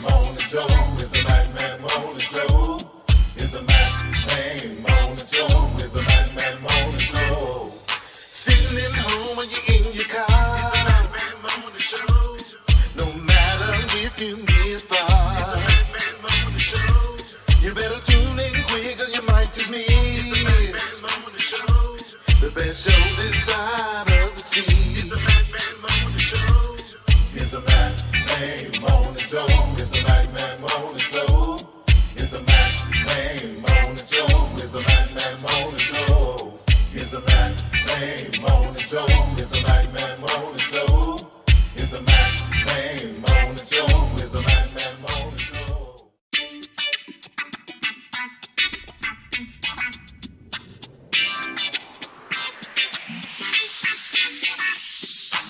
Morning Show. It's the Mac Man Morning Show. It's the Mac Man Morning Show. It's the Mac Man Morning Show. Sitting at home when you're in your car. It's the Mac Man Morning Show. No matter if you get far. It's the Mac Man Morning Show. You better tune in quick or you might just miss. It's the Mac Man Morning Show. The best show this side of the sea. It's the Mac Man Morning Show. It's the Mac Man Morning Show. It's the Mac Man Morning Show. It's the Mac Man Morning Show. It's the Mac Man Morning Show. It's the Mac Man Morning Show. It's the Mac Man Morning Show. It's the Mac Man Morning Show. It's the Mac Man Morning Show.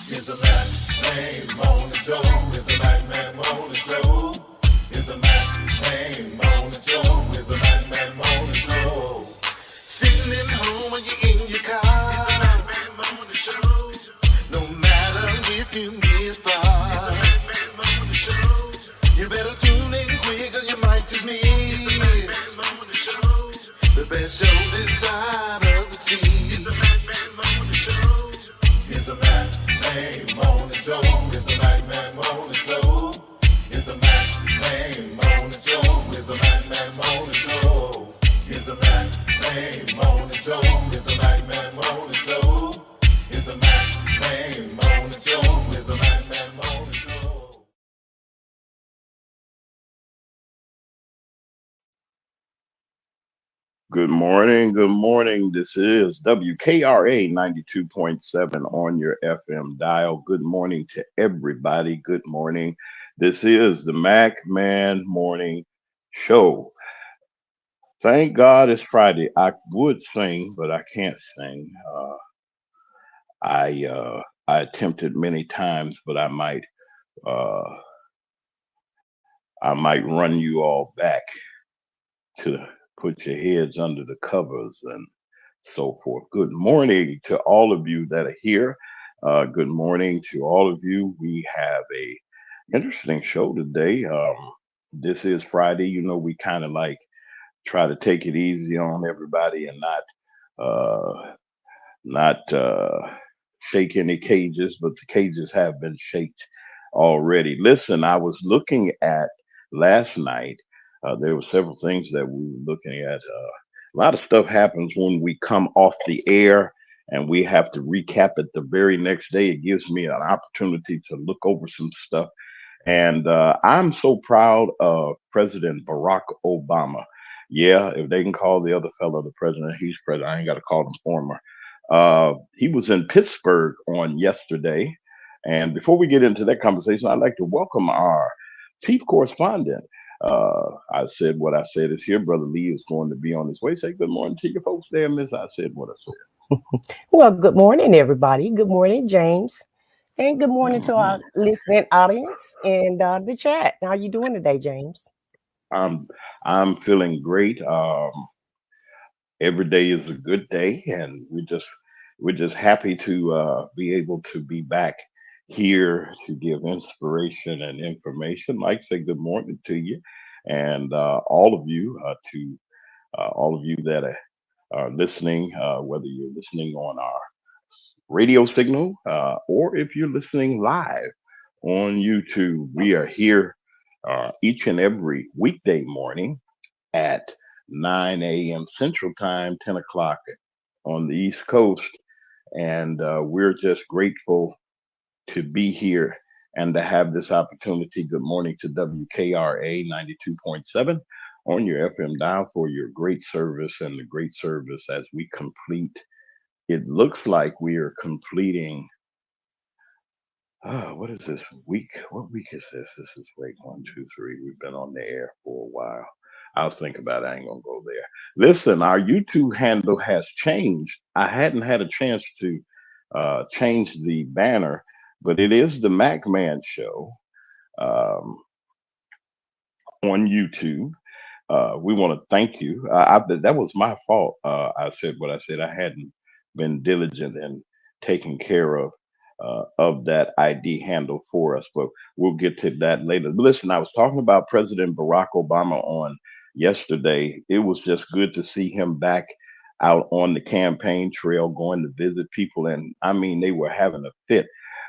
It's the Mac Man Morning Show. It's the Mac Man Morning Show. It's the Mac Man Morning Show. It's the Mac Man Morning Show. Sitting at home when you're in your car. It's the Mac Man Morning Show. No matter if you get far. It's the Mac Man Morning Show. You better tune in quick or you might just miss. It's the Mac Man Morning Show. The best show this side of the sea. It's the Mac Man Morning Show. It's the Mac Man Morning Show. It's the Mac Man Morning Show. It's the Mac Man Morning Show. It's the Mac Man Morning Show. It's the Mac Man Morning Show. It's the Mac Man Morning Show. It's the Mac Man Morning Show. It's the Mac Man Morning Show. Good morning. Good morning. This is WKRA 92.7 on your FM dial. Good morning to everybody. Good morning. This is the Mac Man Morning Show. Thank God it's Friday. I would sing, but I can't sing. I attempted many times, but uh, I might run you all back to put your heads under the covers and so forth. Good morning to all of you that are here. Good morning to all of you. We have a interesting show today. This is Friday. You know, we kind of like try to take it easy on everybody and not shake any cages, but the cages have been shaked already. Listen, I was looking at last night. There were several things that we were looking at. A lot of stuff happens when we come off the air and we have to recap it the very next day. It gives me an opportunity to look over some stuff. And I'm so proud of President Barack Obama. Yeah, if they can call the other fellow the president, he's president. I ain't got to call him former. He was in Pittsburgh on yesterday. And before we get into that conversation, I'd like to welcome our chief correspondent. I said what I said is here. Brother Lee is going to be on his way. Say good morning to your folks there, Miss. I said what I said. Well, good morning, everybody. Good morning, James. And good morning to our Mhm. listening audience and the chat. How you doing today, James? I'm I'm feeling great. Every day is a good day, and we're just happy to be able to be back here to give inspiration and information. Like say good morning to you, and all of you to all of you that are listening, whether you're listening on our radio signal or if you're listening live on YouTube. We are here each and every weekday morning at 9 a.m. Central Time, 10 o'clock on the East Coast. And we're just grateful to be here and to have this opportunity. Good morning to WKRA 92.7 on your FM dial for your great service and the great service as we complete. It looks like we are completing. What is this week? What week is this? This is week 1, 2, 3. We've been on the air for a while. I'll think about it. I ain't gonna go there. Listen, our YouTube handle has changed. I hadn't had a chance to change the banner, but it is the Mac Man Show um, on YouTube. We want to thank you. That was my fault. I said what I said. I hadn't been diligent in taking care of of that ID handle for us. But we'll get to that later. But listen, I was talking about President Barack Obama on yesterday. It was just good to see him back out on the campaign trail, going to visit people. And I mean, they were having a fit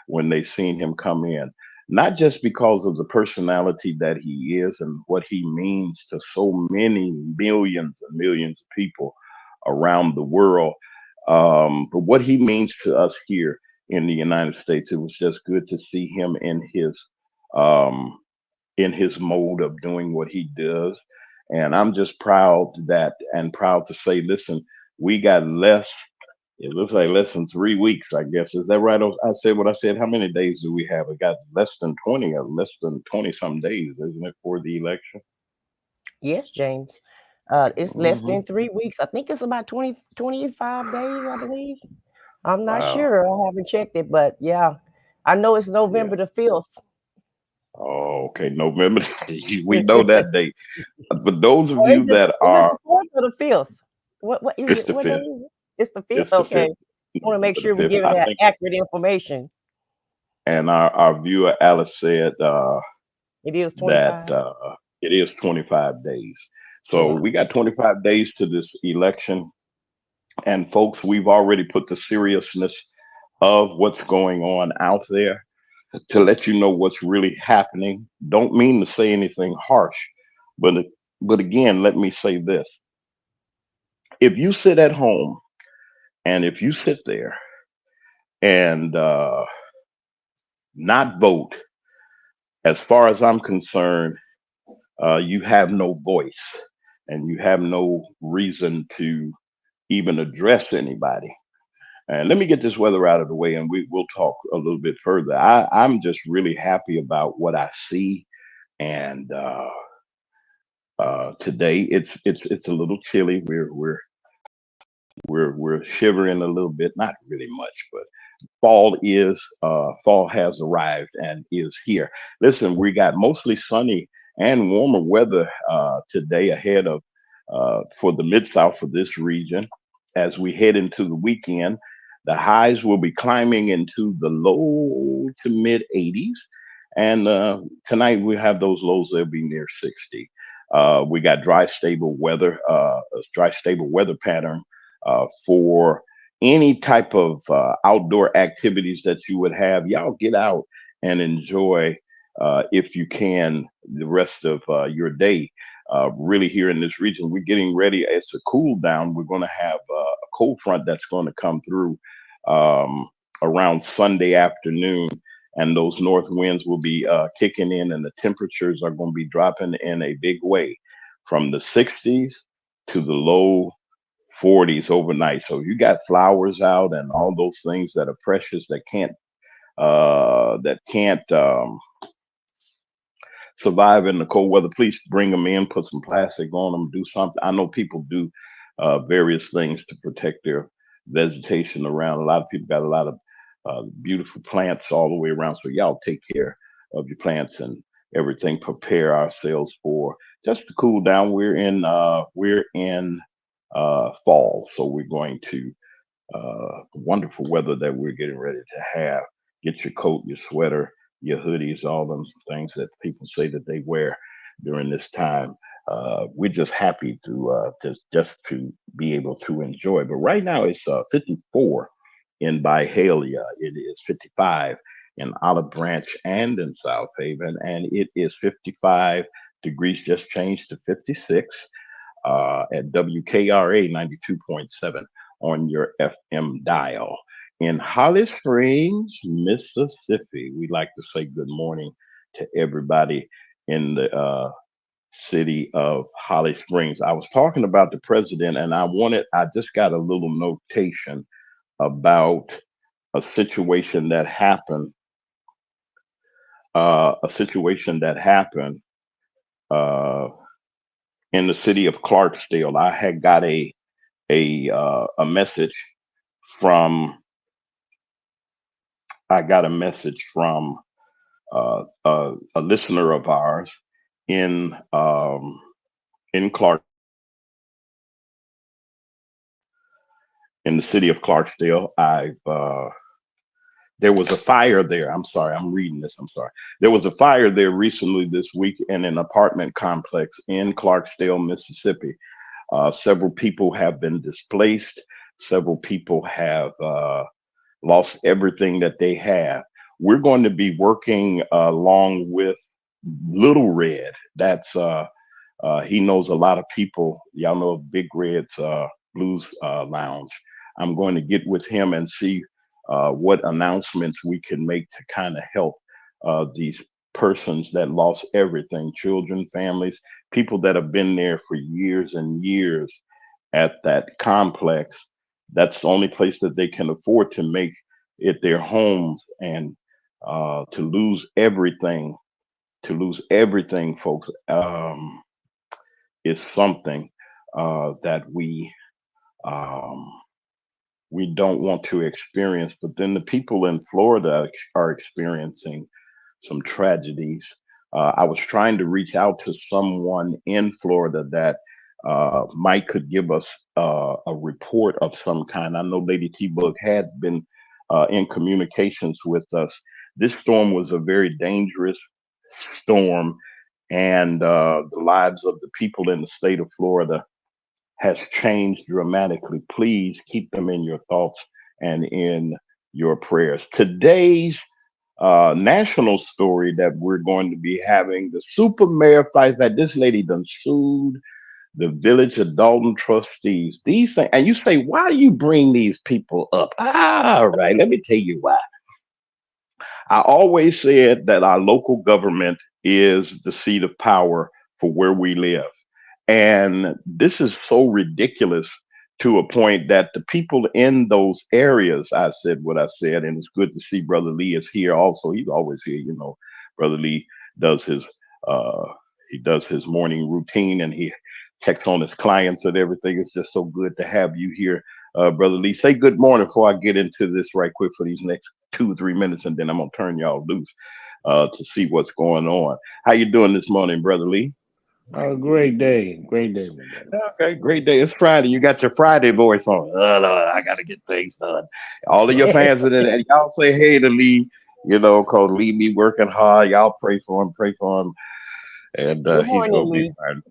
when they seen him come in. Not just because of the personality that he is and what he means to so many millions and millions of people around the world, but what he means to us here in the United States. It was just good to see him um, in his mode of doing what he does, and I'm just proud that and proud to say, listen, we got less. It looks like less than 3 weeks, I guess. Is that right? I said what I said. How many days do we have? We got less than 20 or less than 20 some days, isn't it, for the election? Yes, James. It's less Hmm. than 3 weeks. I think it's about 20, 25 days, I believe. I'm not Wow. sure. I haven't checked it, but yeah, I know it's Yeah. November the 5th. Oh, okay. November. We know that date. But those of Or you that is it the are, 4th or the 5th? What is it's it? the What day fifth. is it? It's the 5th. It's the Okay. fifth, Want to make November the sure we're fifth. giving I that think, accurate information. and our viewer Alice said It is that 25. it is 25 days. So Yeah. we got 25 days to this election, and folks, we've already put the seriousness of what's going on out there to let you know what's really happening. Don't mean to say anything harsh, but but again, let me say this: if you sit at home and if you sit there and not vote, as far as I'm concerned, you have no voice and you have no reason to even address anybody. And let me get this weather out of the way and we'll talk a little bit further. I'm just really happy about what I see. And today it's a little chilly. We're shivering a little bit, not really much, but fall has arrived and is here. Listen, we got mostly sunny and warmer weather today ahead of for the mid south for this region. As we head into the weekend, the highs will be climbing into the low to mid 80s, and tonight we have those lows. They'll be near 60. We got a dry stable weather pattern for any type of outdoor activities that you would have. Y'all get out and enjoy, if you can, the rest of your day. Really, here in this region, we're getting ready. It's a cool down. We're going to have a cold front that's going to come through um, around Sunday afternoon. And those north winds will be kicking in, and the temperatures are going to be dropping in a big way from the 60s to the low 40s overnight. So you got flowers out and all those things that are precious that can't survive in the cold weather. Please bring them in, put some plastic on them, do something. I know people do various things to protect their vegetation around. A lot of people got a lot of beautiful plants all the way around. So y'all take care of your plants and everything. Prepare ourselves for just to cool down. We're in fall, so we're going to wonderful weather that we're getting ready to have. Get your coat, your sweater, your hoodies, all those things that people say that they wear during this time. We're just happy to just to be able to enjoy. But right now it's 54 in Byhalia. It is 55 in Olive Branch and in South Haven, and it is 55 degrees. Just changed to 56 at WKRA 92.7 on your FM dial. In Holly Springs, Mississippi, we like to say good morning to everybody in the city of Holly Springs. I was talking about the president, and I just got a little notation about a situation that happened, a situation that happened uh, in the city of Clarksdale. I had got a message from I got a message from a listener of ours in Clark in the city of Clarksdale. I've there was a fire there. I'm sorry, I'm reading this. I'm sorry. There was a fire there recently this week in an apartment complex in Clarksdale, Mississippi. Several people have been displaced. Several people have lost everything that they have. We're going to be working along with Little Red. That's he knows a lot of people. Y'all know of Big Red's Blues Lounge. I'm going to get with him and see what announcements we can make to kind of help these persons that lost everything, children, families, people that have been there for years and years at that complex. That's the only place that they can afford to make it their homes, and to lose everything, folks, is something that um, we don't want to experience. But then the people in Florida are experiencing some tragedies. I was trying to reach out to someone in Florida that might could give us a report of some kind. I know Lady T Bug had been in communications with us. This storm was a very dangerous storm, and the lives of the people in the state of Florida has changed dramatically. Please keep them in your thoughts and in your prayers. Today's national story that we're going to be having, the super mayor fights that this lady done sued the village of Dalton trustees. These things, and you say, why do you bring these people up? All right, let me tell you why. I always said that our local government is the seat of power for where we live. And this is so ridiculous to a point that the people in those areas, I said what I said, and it's good to see Brother Lee is here also. He's always here, you know. Brother Lee does his uh does his morning routine, and he checks on his clients and everything. It's just so good to have you here, Brother Lee. Say good morning before I get into this right quick for these next 2 or 3 minutes, and then I'm gonna turn y'all loose to see what's going on. How you doing this morning, Brother Lee? Great day, my brother. Okay, great day. It's Friday. You got your Friday voice on. Lord, I got to get things done. All of your fans and y'all say hey to Lee, you know, cause Lee be working hard. Y'all pray for him, and Good he's morning, gonna be Lee. fine.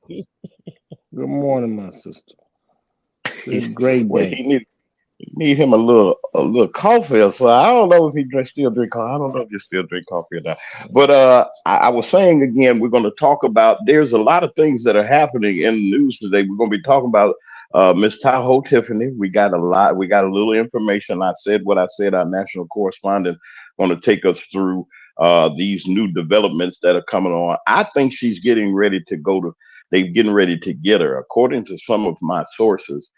Good morning, my sister. It's a great Well, day. he need him a little coffee or so. I don't know if he still drink coffee. I don't know if you still drink coffee or not. But I was saying again, we're going to talk about. There's a lot of things that are happening in the news today. We're going to be talking about Miss Tahoe Tiffany. We got a lot. We got a little information. I said what I said. Our national correspondent going to take us through these new developments that are coming on. I think she's getting ready to go to. They're getting ready to get her, according to some of my sources.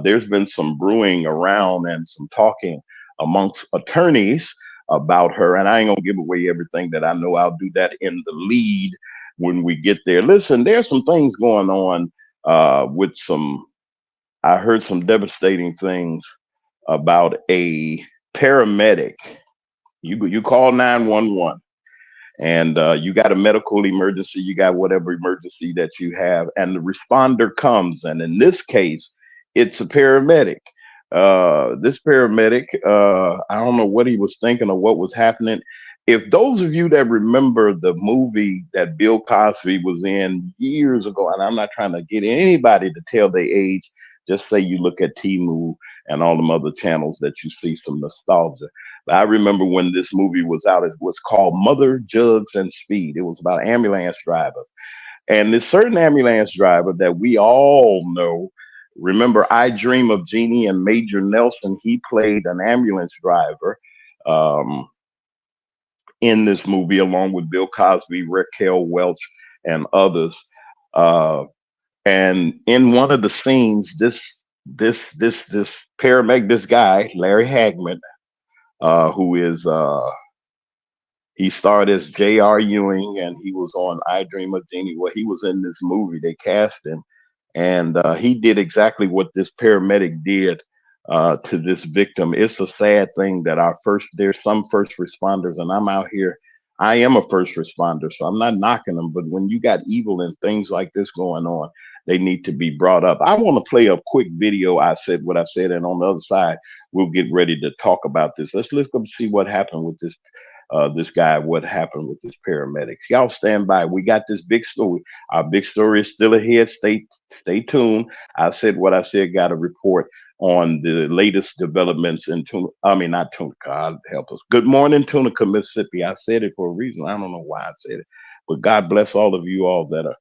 There's been some brewing around and some talking amongst attorneys about her. And I ain't gonna give away everything that I know. I'll do that in the lead when we get there. Listen, there's some things going on with some. I heard some devastating things about a paramedic. You call 911 and you got a medical emergency, you got whatever emergency that you have, and the responder comes, and in this case, it's a paramedic. This paramedic, I don't know what he was thinking or what was happening. If those of you that remember the movie that Bill Cosby was in years ago, and I'm not trying to get anybody to tell their age, just say you look at Timu and all them other channels that you see some nostalgia. I remember when this movie was out, it was called Mother, Jugs, and Speed. It was about ambulance driver. And this certain ambulance driver that we all know, remember I Dream of Jeannie and Major Nelson, he played an ambulance driver um, in this movie along with Bill Cosby, Raquel Welch, and others. Uh, and in one of the scenes, this paramedic, this guy, Larry Hagman, who is he starred as J.R. Ewing, and he was on I Dream of Jeannie. Well, he was in this movie. They cast him, and he did exactly what this paramedic did to this victim. It's a sad thing that there's some first responders, and I'm out here. I am a first responder, so I'm not knocking them. But when you got evil and things like this going on, they need to be brought up. I want to play a quick video. I said what I said, and on the other side, we'll get ready to talk about this. Let's go see what happened with this guy, what happened with this paramedic. Y'all stand by. We got this big story. Our big story is still ahead. Stay tuned. I said what I said, got a report on the latest developments in not Tunica, God help us. Good morning, Tunica, Mississippi. I said it for a reason. I don't know why I said it, but God bless all of you all that are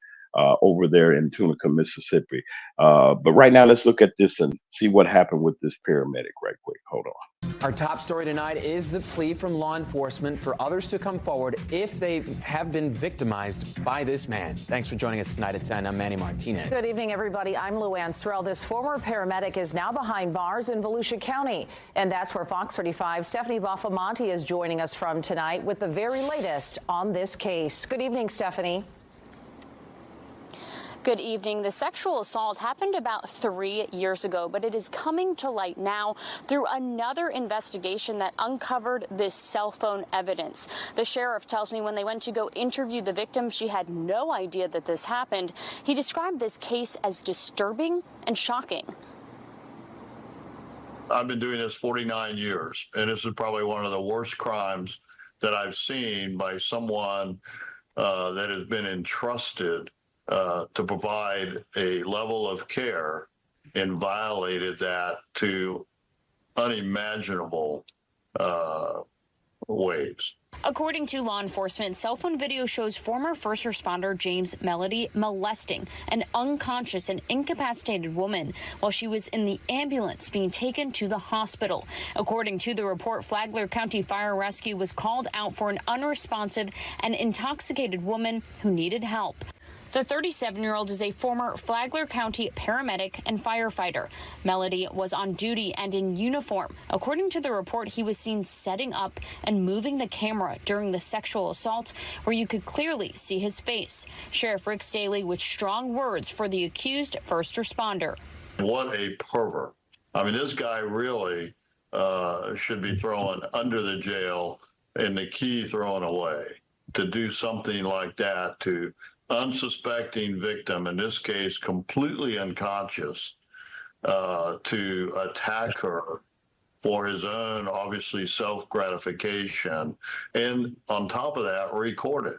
over there in Tunica, Mississippi. But right now, let's look at this and see what happened with this paramedic right quick. Hold on. Our top story tonight is the plea from law enforcement for others to come forward if they have been victimized by this man. Thanks for joining us tonight at 10. I'm Manny Martinez. Good evening, everybody. I'm Luann Strell. This former paramedic is now behind bars in Volusia County. And that's where Fox 35's Stephanie Baffamonte is joining us from tonight with the very latest on this case. Good evening, Stephanie. Good evening. The sexual assault happened about 3 years ago, but it is coming to light now through another investigation that uncovered this cell phone evidence. The sheriff tells me when they went to go interview the victim, she had no idea that this happened. He described this case as disturbing and shocking. I've been doing this 49 years, and this is probably one of the worst crimes that I've seen by someone that has been entrusted to provide a level of care and violated that to unimaginable ways. According to law enforcement, cell phone video shows former first responder James Melody molesting an unconscious and incapacitated woman while she was in the ambulance being taken to the hospital. According to the report, Flagler County Fire Rescue was called out for an unresponsive and intoxicated woman who needed help. The 37-year-old is a former Flagler County paramedic and firefighter. Melody was on duty and in uniform. According to the report, he was seen setting up and moving the camera during the sexual assault, where you could clearly see his face. Sheriff Rick Staley with strong words for the accused first responder. What a pervert. I mean, this guy really should be thrown under the jail and the key thrown away. To do something like that to unsuspecting victim, in this case completely unconscious, to attack her for his own, obviously, self-gratification, and on top of that, record it.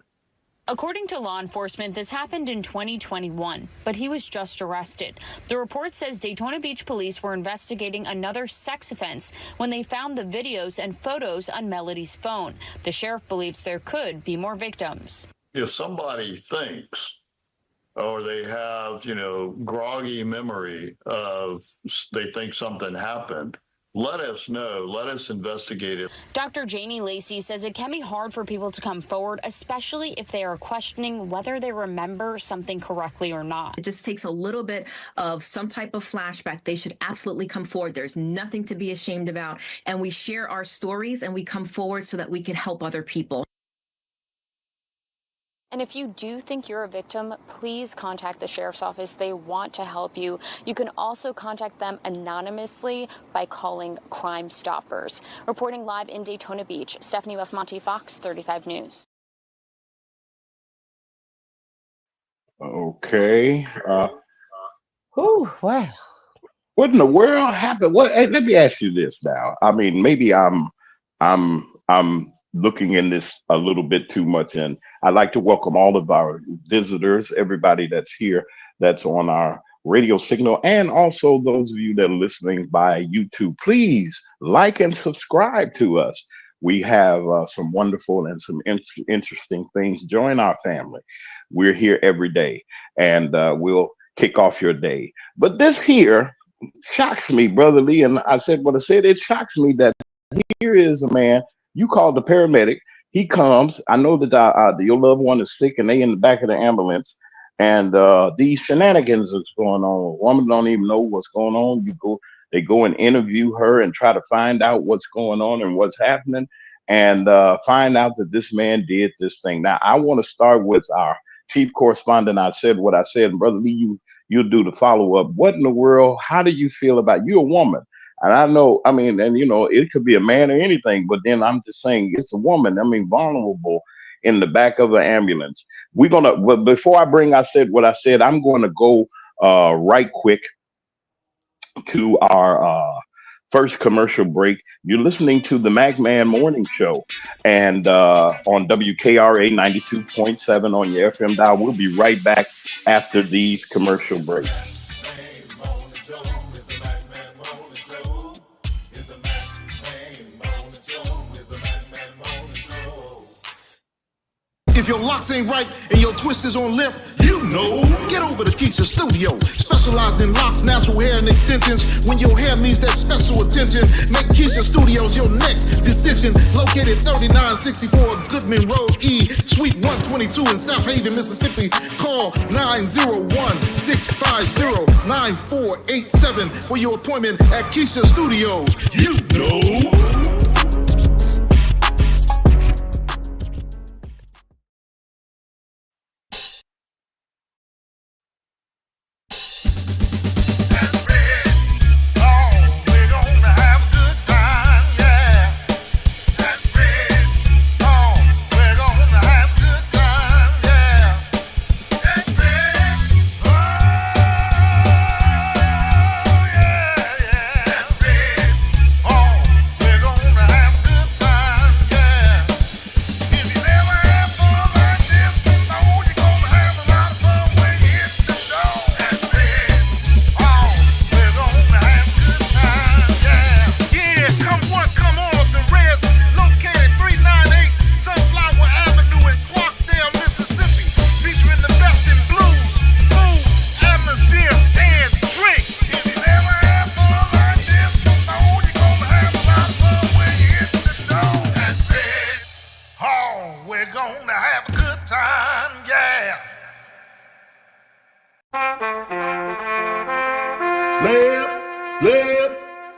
According to law enforcement, this happened in 2021, but he was just arrested. The report says Daytona Beach police were investigating another sex offense when they found the videos and photos on Melody's phone. The sheriff believes there could be more victims. If somebody thinks, or they have, groggy memory of they think something happened, let us know. Let us investigate it. Dr. Janie Lacey says it can be hard for people to come forward, especially if they are questioning whether they remember something correctly or not. It just takes a little bit of some type of flashback. They should absolutely come forward. There's nothing to be ashamed about. And we share our stories and we come forward so that we can help other people. And if you do think you're a victim, please contact the sheriff's office. They want to help you. You can also contact them anonymously by calling Crime Stoppers. Reporting live in Daytona Beach, Stephanie Baffamonte, Fox 35 News. Okay. Wow. What in the world happened? Hey, let me ask you this now. I mean, maybe I'm looking in this a little bit too much, and I'd like to welcome all of our visitors, everybody that's here, that's on our radio signal, and also those of you that are listening by YouTube. Please like and subscribe to us. We have some wonderful and some interesting things. Join our family. We're here every day, and we'll kick off your day. But this here shocks me, Brother Lee, and I said what I said. It shocks me that here is a man. You call the paramedic. He comes. I know that your loved one is sick, and they in the back of the ambulance. And these shenanigans is going on. Woman don't even know what's going on. They go and interview her and try to find out what's going on and what's happening, and find out that this man did this thing. Now, I want to start with our chief correspondent. I said what I said, and Brother Lee, you'll do the follow up. What in the world? How do you feel about you, a woman? And I know, I mean, and it could be a man or anything, but then I'm just saying it's a woman. I mean, vulnerable in the back of an ambulance. But before I said what I said, I'm going to go right quick to our first commercial break. You're listening to the MacMan Morning Show, and on WKRA 92.7 on your FM dial. We'll be right back after these commercial breaks. If your locks ain't right and your twist is on limp, you know. Get over to Keisha Studio. Specialized in locks, natural hair, and extensions. When your hair needs that special attention, make Keisha Studios your next decision. Located 3964 Goodman Road E, Suite 122 in South Haven, Mississippi. Call 901-650-9487 for your appointment at Keisha Studios. You know.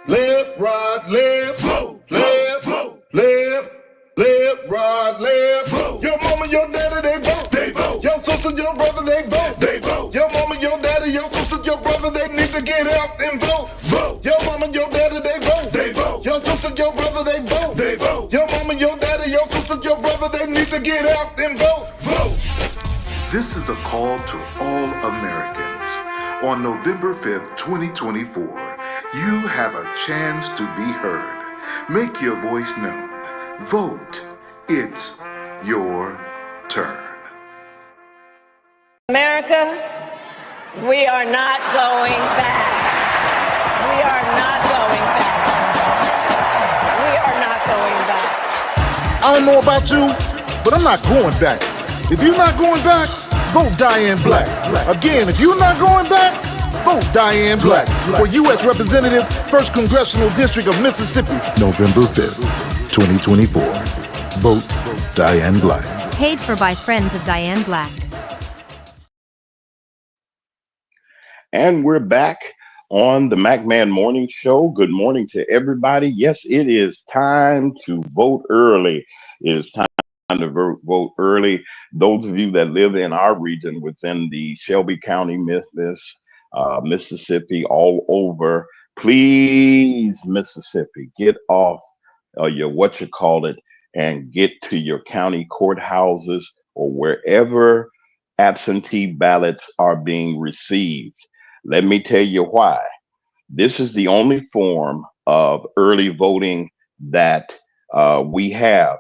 Left, right, left, left, right, left. Your mama, your daddy, they vote. Your sister, your brother, they vote. Your mama, your daddy, your sister, your brother, they need to get out and vote. Your mama, your daddy, they vote. Your sister, your brother, they vote. Your mama, your daddy, your sister, your brother, they need to get out and vote. This is a call to all Americans. On November 5th, 2024, you have a chance to be heard. Make your voice known. Vote. It's your turn. America, we are not going back. We are not going back. We are not going back. I don't know about you, but I'm not going back. If you're not going back, vote Diane Black. Again, if you're not going back, vote Diane Black for U.S. Representative, 1st Congressional District of Mississippi. November 5th, 2024. Vote Diane Black. Paid for by friends of Diane Black. And we're back on the MacMan Morning Show. Good morning to everybody. Yes, it is time to vote early. It is time to vote early. Those of you that live in our region within the Shelby County, Mississippi, all over, please, Mississippi, get off your and get to your county courthouses or wherever absentee ballots are being received. Let me tell you why. This is the only form of early voting that we have.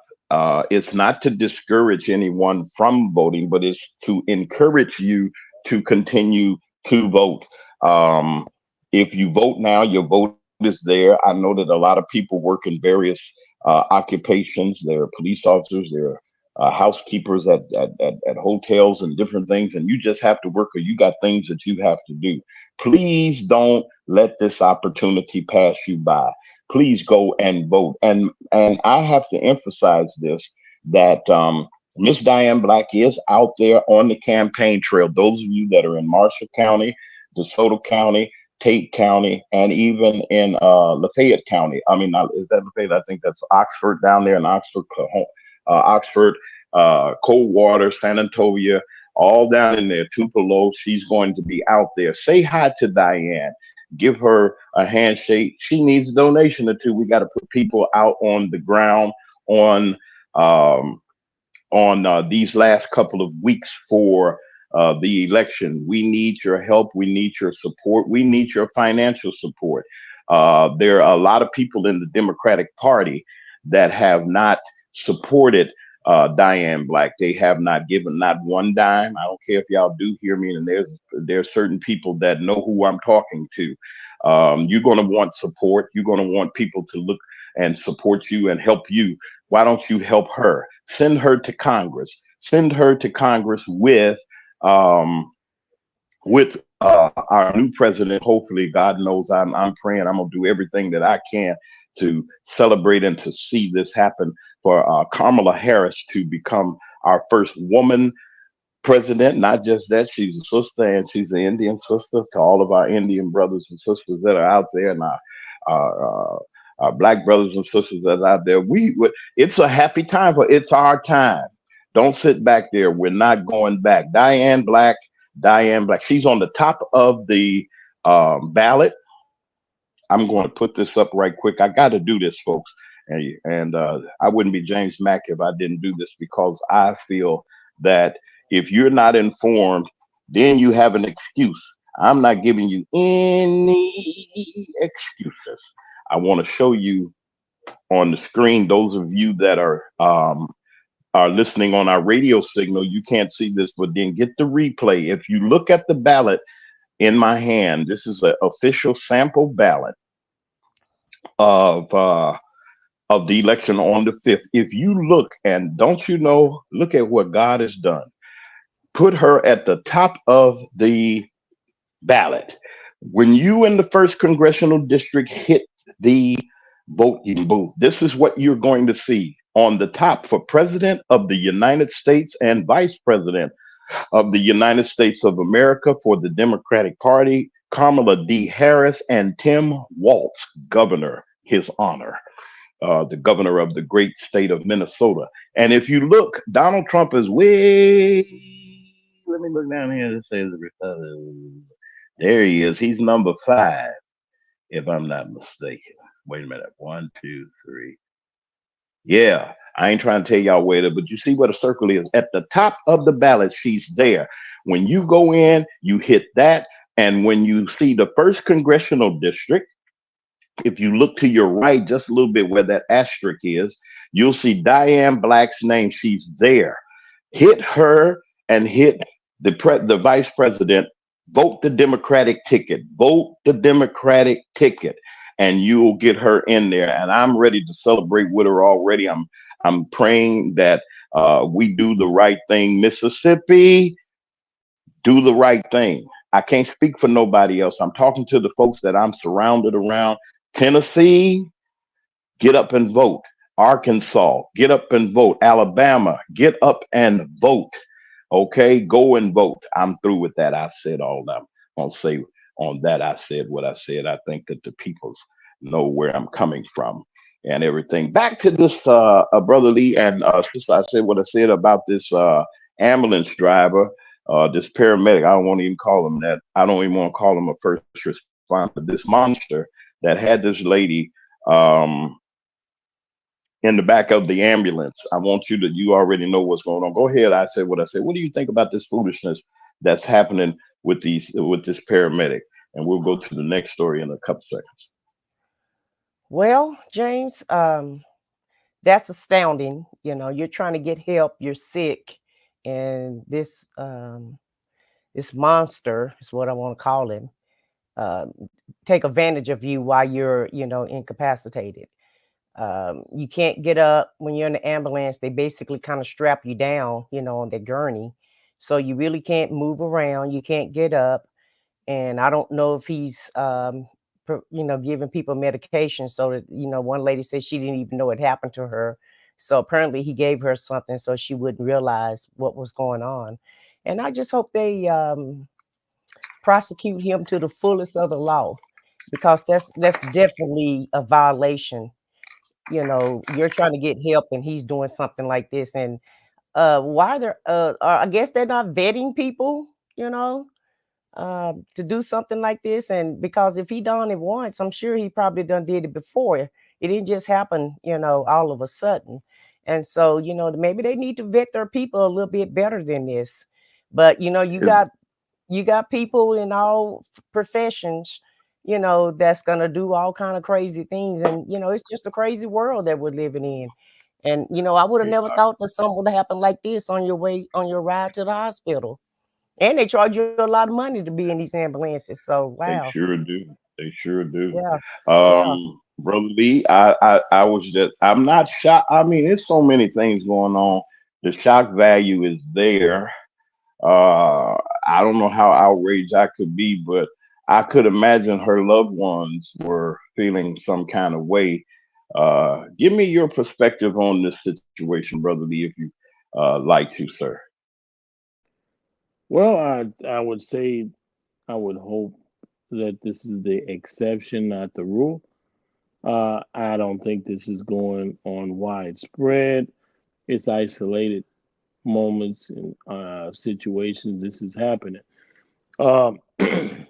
It's not to discourage anyone from voting, but it's to encourage you to continue to vote. If you vote now, your vote is there. I know that a lot of people work in various occupations. They're police officers, they're housekeepers at hotels and different things, and you just have to work or you got things that you have to do. Please don't let this opportunity pass you by. Please go and vote. And I have to emphasize this, that Miss Diane Black is out there on the campaign trail. Those of you that are in Marshall County, DeSoto County, Tate County, and even in Lafayette County. I mean, is that Lafayette? I think that's Oxford down there in Oxford, Coldwater, San Antonio, all down in there, Tupelo. She's going to be out there. Say hi to Diane. Give her a handshake. She needs a donation or two. We got to put people out on the ground on these last couple of weeks for the election. We need your help. We need your support. We need your financial support. There are a lot of people in the Democratic Party that have not supported Diane Black. They have not given not one dime. I don't care if y'all do hear me, and there's certain people that know who I'm talking to. You're going to want support. You're going to want people to look and support you and help you. Why don't you help her? Send her to Congress. Send her to Congress um, with our new president. Hopefully, God knows I'm praying. I'm gonna do everything that I can to celebrate and to see this happen for Kamala Harris to become our first woman president. Not just that, she's a sister and she's an Indian sister to all of our Indian brothers and sisters that are out there, and our black brothers and sisters that are out there. It's a happy time for it's our time. Don't sit back there. We're not going back. Diane Black. She's on the top of the ballot. I'm going to put this up right quick. I got to do this, folks. And I wouldn't be James Mack if I didn't do this, because I feel that if you're not informed, then you have an excuse. I'm not giving you any excuses. I want to show you on the screen, those of you that are listening on our radio signal, you can't see this, but then get the replay. If you look at the ballot in my hand, this is an official sample ballot of the election on the 5th. If you look, and don't you know, look at what God has done. Put her at the top of the ballot. When you in the 1st congressional district hit the voting booth, this is what you're going to see on the top for President of the United States and Vice President of the United States of America for the Democratic Party, Kamala D. Harris and Tim Walz, Governor, his honor, the governor of the great state of Minnesota. And if you look, Donald Trump is way, let me look down here. It says, there he is. He's number 5, if I'm not mistaken. Wait a minute. 1, 2, 3. Yeah, I ain't trying to tell y'all where but you see where the circle is. At the top of the ballot, she's there. When you go in, you hit that. And when you see the 1st congressional district, if you look to your right just a little bit where that asterisk is, you'll see Diane Black's name. She's there. Hit her and hit the vice president. Vote the Democratic ticket. Vote the Democratic ticket, and you'll get her in there. And I'm ready to celebrate with her already. I'm praying that we do the right thing. Mississippi, do the right thing. I can't speak for nobody else. I'm talking to the folks that I'm surrounded around. Tennessee, get up and vote. Arkansas, get up and vote. Alabama, get up and vote. Okay, go and vote. I'm through with that. I said all I'm gonna say on that. I said what I said. I think that the peoples know where I'm coming from and everything. Back to this Brother Lee and sister, I said what I said about this ambulance driver, this paramedic. I don't want to even call him that. I don't even want to call him a first responder. This monster that had this lady in the back of the ambulance. I want you already know what's going on. Go ahead. I said what I said. What do you think about this foolishness that's happening with this paramedic? And we'll go to the next story in a couple seconds. Well, James, that's astounding. You know, you're trying to get help, you're sick, and this monster is what I want to call him, take advantage of you while you're, incapacitated. You can't get up when you're in the ambulance. They basically kind of strap you down, on the gurney. So you really can't move around. You can't get up. And I don't know if he's, giving people medication so that, one lady said she didn't even know it happened to her. So apparently he gave her something so she wouldn't realize what was going on. And I just hope they prosecute him to the fullest of the law, because that's definitely a violation. You're trying to get help and he's doing something like this. And why they're I guess they're not vetting people, to do something like this. And because if he done it once, I'm sure he probably done did it before. It didn't just happen, all of a sudden. And so, maybe they need to vet their people a little bit better than this. But you got people in all professions, that's gonna do all kind of crazy things, and it's just a crazy world that we're living in. And I would have never thought that something would happen like this on your ride to the hospital. And they charge you a lot of money to be in these ambulances. So They wow. sure do. They sure do. Yeah. Yeah. Brother Lee, I'm not shocked. I mean, there's so many things going on. The shock value is there. Uh, I don't know how outraged I could be, but I could imagine her loved ones were feeling some kind of way. Give me your perspective on this situation, Brother Lee, if you like to, sir. Well, I would say I would hope that this is the exception, not the rule. I don't think this is going on widespread. It's isolated moments and situations. This is happening.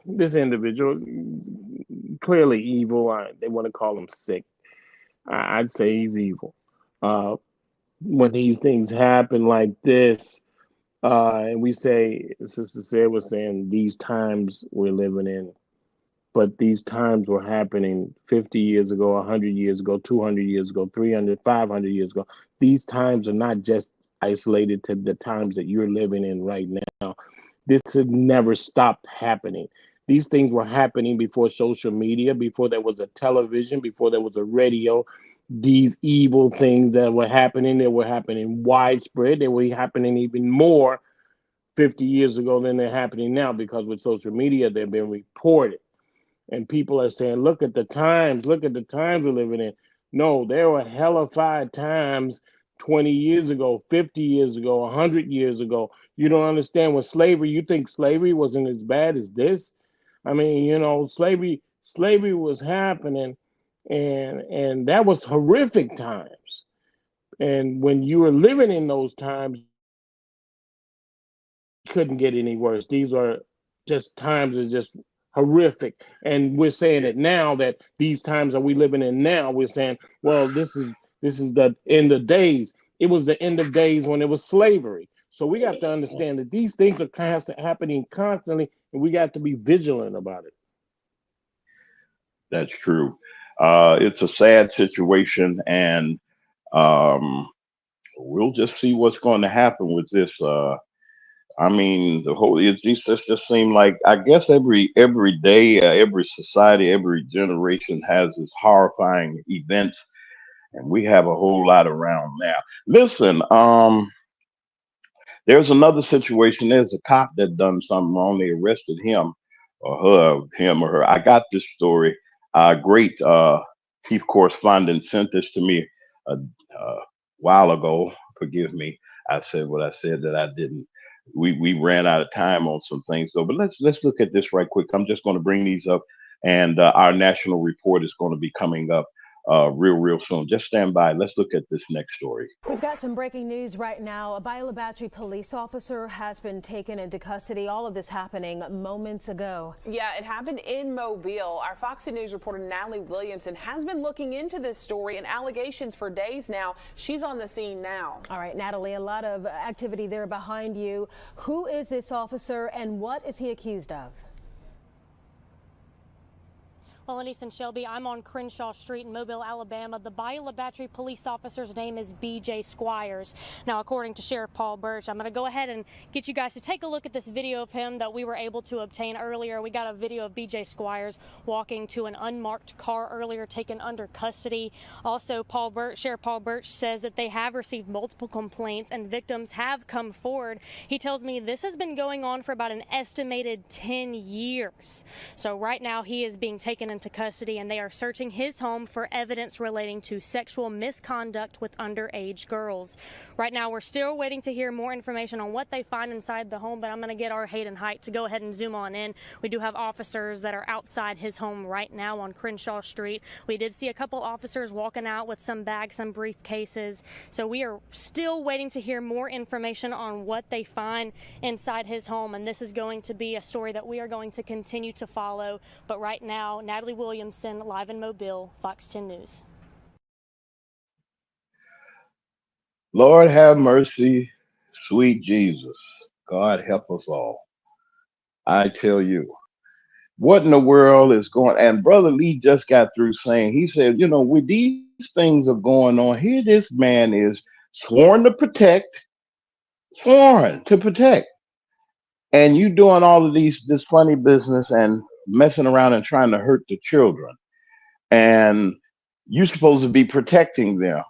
This individual clearly evil. They want to call him sick. I'd say he's evil. Uh, when these things happen like this, and we say, Sister Sarah was saying, these times we're living in, but these times were happening 50 years ago, 100 years ago, 200 years ago, 300, 500 years ago. These times are not just isolated to the times that you're living in right now. This had never stopped happening. These things were happening before social media, before there was a television, before there was a radio. These evil things that were happening, they were happening widespread. They were happening even more 50 years ago than they're happening now, because with social media, they've been reported. And people are saying, look at the times we're living in. No, there were hellified times 20 years ago, 50 years ago, 100 years ago. You don't understand. With slavery, you think slavery wasn't as bad as this? I mean, slavery was happening, and that was horrific times. And when you were living in those times, couldn't get any worse. These are just times are just horrific. And we're saying it now, that these times that we living in now, we're saying, well, this is the end of days. It was the end of days when it was slavery. So we got to understand that these things are happening constantly, and we got to be vigilant about it. That's true. It's a sad situation, and um, we'll just see what's going to happen with this. I mean, it just seemed like, I guess every day, every society, every generation has its horrifying events, and we have a whole lot around now. Listen, there's another situation. There's a cop that done something wrong. They arrested him or her. I got this story. Great chief correspondent sent this to me a while ago. Forgive me. I said what I said that I didn't. We ran out of time on some things though. But let's look at this right quick. I'm just going to bring these up, and our national report is going to be coming up real soon. Just stand by. Let's look at this next story. We've got some breaking news right now. A Ballot police officer has been taken into custody. All of this happening moments ago. Yeah, it happened in Mobile. Our Fox News reporter Natalie Williamson has been looking into this story and allegations for days now. She's on the scene now. All right, Natalie, a lot of activity there behind you. Who is this officer and what is he accused of? Well, Anise and Shelby, I'm on Crenshaw Street in Mobile, Alabama. The Bayou Battery police officer's name is B.J. Squires. Now, according to Sheriff Paul Birch, I'm going to go ahead and get you guys to take a look at this video of him that we were able to obtain earlier. We got a video of B.J. Squires walking to an unmarked car earlier, taken under custody. Also, Sheriff Paul Birch says that they have received multiple complaints and victims have come forward. He tells me this has been going on for about an estimated 10 years. So right now he is being taken into custody, and they are searching his home for evidence relating to sexual misconduct with underage girls. Right now, we're still waiting to hear more information on what they find inside the home, but I'm going to get our Hayden Height to go ahead and zoom on in. We do have officers that are outside his home right now on Crenshaw Street. We did see a couple officers walking out with some bags, some briefcases. So we are still waiting to hear more information on what they find inside his home, and this is going to be a story that we are going to continue to follow. But right now, Natalie Williamson, live in Mobile, Fox 10 News. Lord have mercy, sweet Jesus. God help us all. I tell you, what in the world is going? And Brother Lee just got through saying, he said, when these things are going on, here this man is sworn to protect, and you doing all of this funny business and messing around and trying to hurt the children, and you're supposed to be protecting them.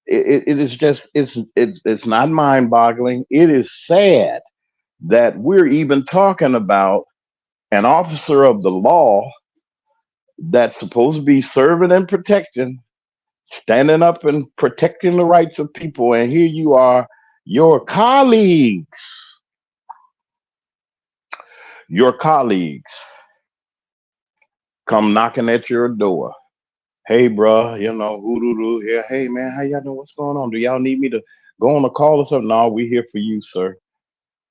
It is just it's not mind-boggling. It is sad that we're even talking about an officer of the law that's supposed to be serving and protecting, standing up and protecting the rights of people, and here you are, your colleagues, your colleagues come knocking at your door. Hey, bro, who do here? Hey, man, how y'all doing? What's going on? Do y'all need me to go on a call or something? No, we here for you, sir.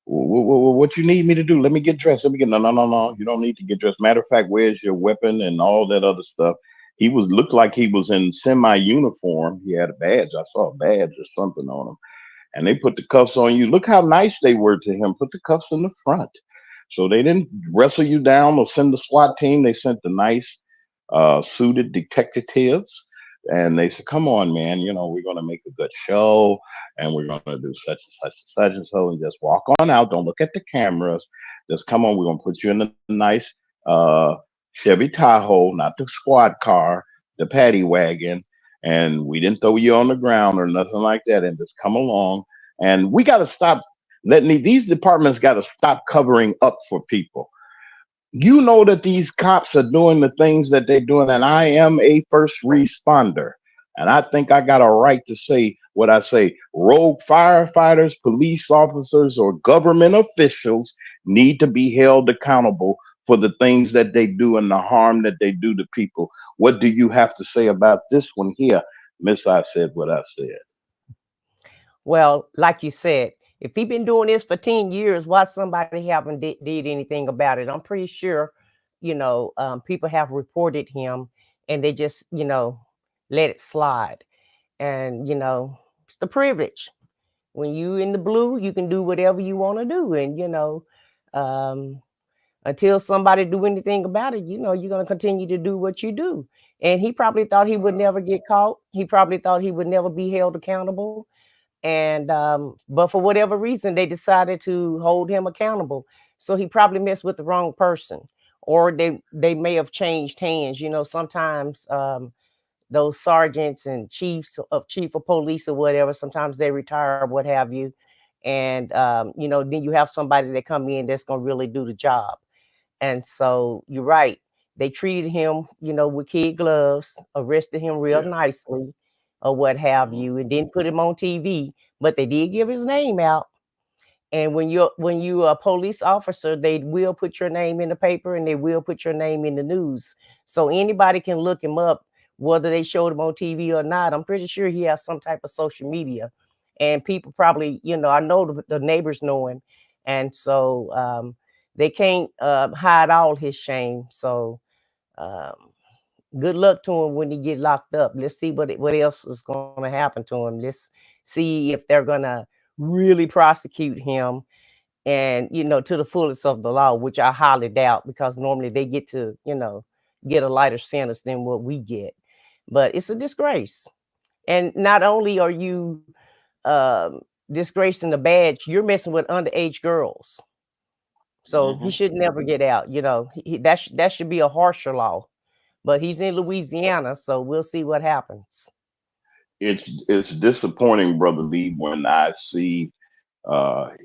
What you need me to do? Let me get dressed. Let me get no. You don't need to get dressed. Matter of fact, where's your weapon and all that other stuff? He looked like he was in semi-uniform. He had a badge. I saw a badge or something on him. And they put the cuffs on you. Look how nice they were to him. Put the cuffs in the front. So they didn't wrestle you down or send the SWAT team. They sent the nice suited detectives. And they said, come on, man, we're going to make a good show and we're going to do such and such and such and so, and just walk on out. Don't look at the cameras. Just come on. We're going to put you in a nice Chevy Tahoe, not the squad car, the paddy wagon. And we didn't throw you on the ground or nothing like that. And just come along. And we got to stop these departments got to stop covering up for people. You know that these cops are doing the things that they're doing, and I am a first responder. And I think I got a right to say what I say. Rogue firefighters, police officers, or government officials need to be held accountable for the things that they do and the harm that they do to people. What do you have to say about this one here? Miss, I said what I said. Well, like you said, if he been doing this for 10 years, why somebody haven't did anything about it? I'm pretty sure, people have reported him and they just, let it slide. And, it's the privilege. When you in the blue, you can do whatever you want to do. And, um, until somebody do anything about it, you're going to continue to do what you do. And he probably thought he would never get caught. He probably thought he would never be held accountable. And but for whatever reason, they decided to hold him accountable. So he probably messed with the wrong person, or they may have changed hands. Sometimes those sergeants and chief of police or whatever, sometimes they retire, what have you. And then you have somebody that come in that's gonna really do the job. And so you're right. They treated him, with kid gloves, arrested him real nicely, or what have you, and didn't put him on TV. But they did give his name out. And when you're a police officer, they will put your name in the paper and they will put your name in the news. So anybody can look him up, whether they showed him on TV or not. I'm pretty sure he has some type of social media. And people probably, I know the neighbors know him. And so they can't hide all his shame. So um, good luck to him when he get locked up. Let's see what else is going to happen to him. Let's see if they're going to really prosecute him and, to the fullest of the law, which I highly doubt, because normally they get to, get a lighter sentence than what we get. But it's a disgrace. And not only are you disgracing the badge, you're messing with underage girls. So he should never get out. That should be a harsher law. But he's in Louisiana, so we'll see what happens. It's disappointing, Brother Lee, when I see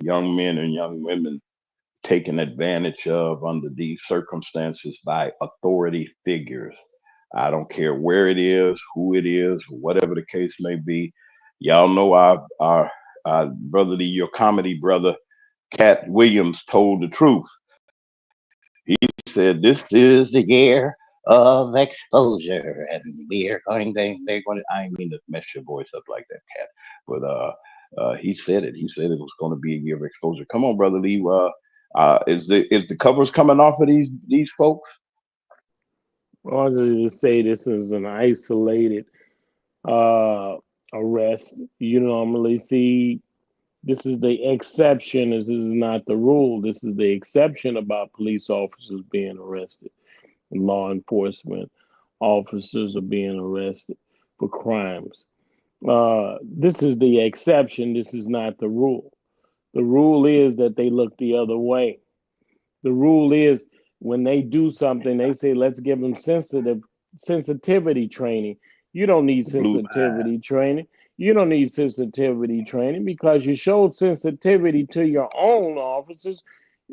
young men and young women taken advantage of under these circumstances by authority figures. I don't care where it is, who it is, whatever the case may be. Y'all know our Brother Lee, your comedy brother, Cat Williams, told the truth. He said, "This is the year of exposure, and we are going. They're going to. I mean to mess your voice up like that, Cat, but he said it. He said it was going to be a year of exposure. Come on, Brother Lee. Is the covers coming off of these folks?" Well, I'll just say this is an isolated arrest. You normally see This is the exception. This is not the rule. This is the exception about police officers being arrested. And law enforcement officers are being arrested for crimes. This is the exception. This is not the rule. The rule is that they look the other way. The rule is when they do something, they say, let's give them sensitivity training. You don't need Blue line. sensitivity training. You don't need sensitivity training because you showed sensitivity to your own officers.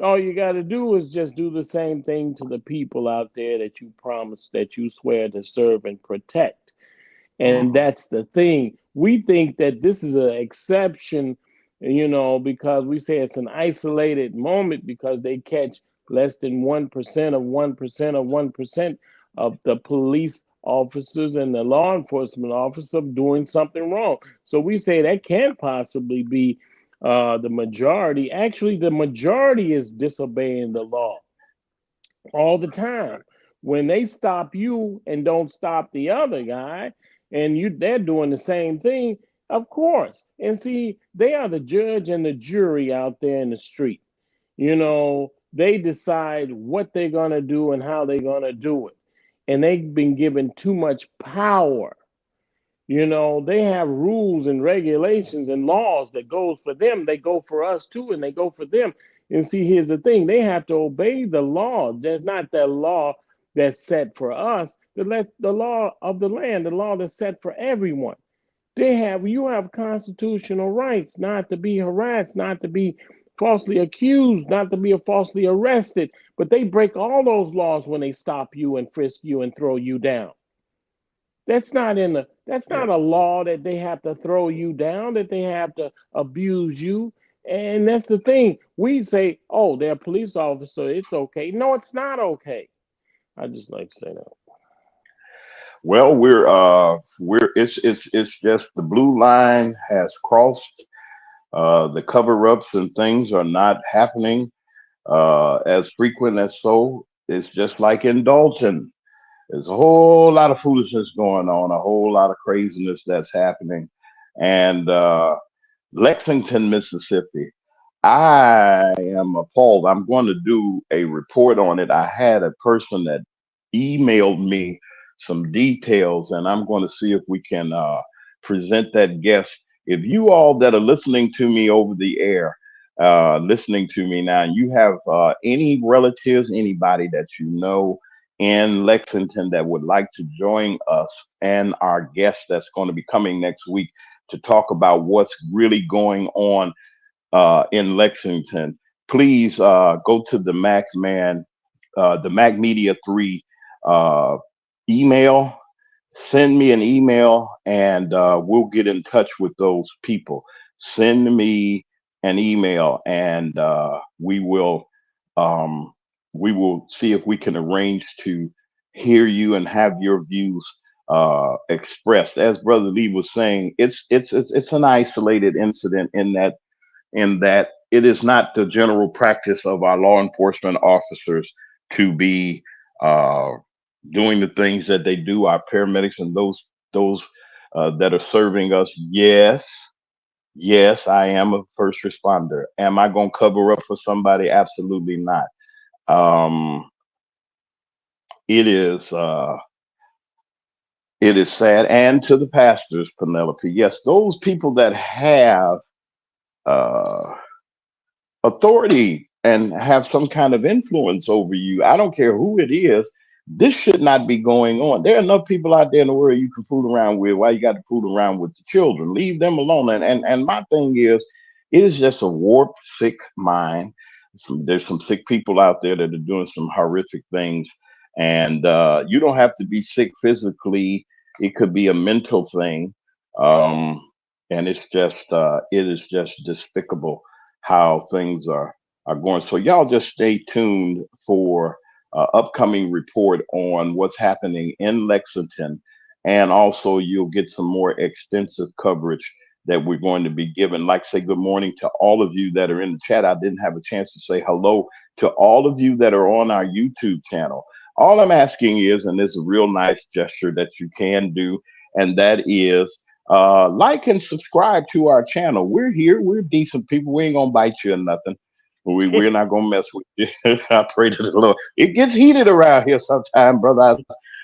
All you got to do is just do the same thing to the people out there that you promise, that you swear to serve and protect. And that's the thing. We think that this is an exception, because we say it's an isolated moment because they catch less than 1% of 1% of 1% of the police officers and the law enforcement officer doing something wrong. So we say that can't possibly be the majority. Actually, the majority is disobeying the law all the time. When they stop you and don't stop the other guy, and they're doing the same thing, of course. And see, they are the judge and the jury out there in the street. They decide what they're gonna do and how they're gonna do it. And they've been given too much power. They have rules and regulations and laws that goes for them. They go for us too, and they go for them. And see, here's the thing: they have to obey the law. There's not that law that's set for us. The law of the land, the law that's set for everyone. You have constitutional rights not to be harassed, not to be falsely accused, not to be falsely arrested. But they break all those laws when they stop you and frisk you and throw you down. That's not a law that they have to throw you down, that they have to abuse you. And that's the thing. We say, oh, they're a police officer, it's okay. No, it's not okay. I just like to say that. Well, it's just the blue line has crossed. The cover-ups and things are not happening as frequent as so. It's just like in Dalton. There's a whole lot of foolishness going on, a whole lot of craziness that's happening. And Lexington, Mississippi, I am appalled. I'm going to do a report on it. I had a person that emailed me some details, and I'm going to see if we can present that guest. If you all that are listening to me over the air, listening to me now, and you have any relatives, anybody that you know in Lexington that would like to join us and our guest that's going to be coming next week to talk about what's really going on in Lexington, please go to the Mac Man, the Mac Media 3 email. Send me an email and we'll get in touch with those people. Send me an email and we will see if we can arrange to hear you and have your views expressed. As Brother Lee was saying, it's an isolated incident in that it is not the general practice of our law enforcement officers to be doing the things that they do. Our paramedics and those that are serving us. Yes, I am a first responder. Am I going to cover up for somebody? Absolutely not. It is sad. And to the pastors, Penelope, yes, those people that have authority and have some kind of influence over you, I don't care who it is, this should not be going on. There are enough people out there in the world you can fool around with. Why you got to fool around with the children? Leave them alone. And my thing is, it is just a warped, sick mind. There's some sick people out there that are doing some horrific things. And you don't have to be sick physically. It could be a mental thing. And it is just despicable how things are going. So y'all just stay tuned for upcoming report on what's happening in Lexington, and also you'll get some more extensive coverage that we're going to be given. Like, say good morning to all of you that are in the chat. I didn't have a chance to say hello to all of you that are on our YouTube channel. All I'm asking is, and it's a real nice gesture that you can do, and that is like and subscribe to our channel. We're here. We're decent people. We ain't gonna bite you or nothing. We're not gonna mess with you. I pray to the Lord. It gets heated around here sometime, brother.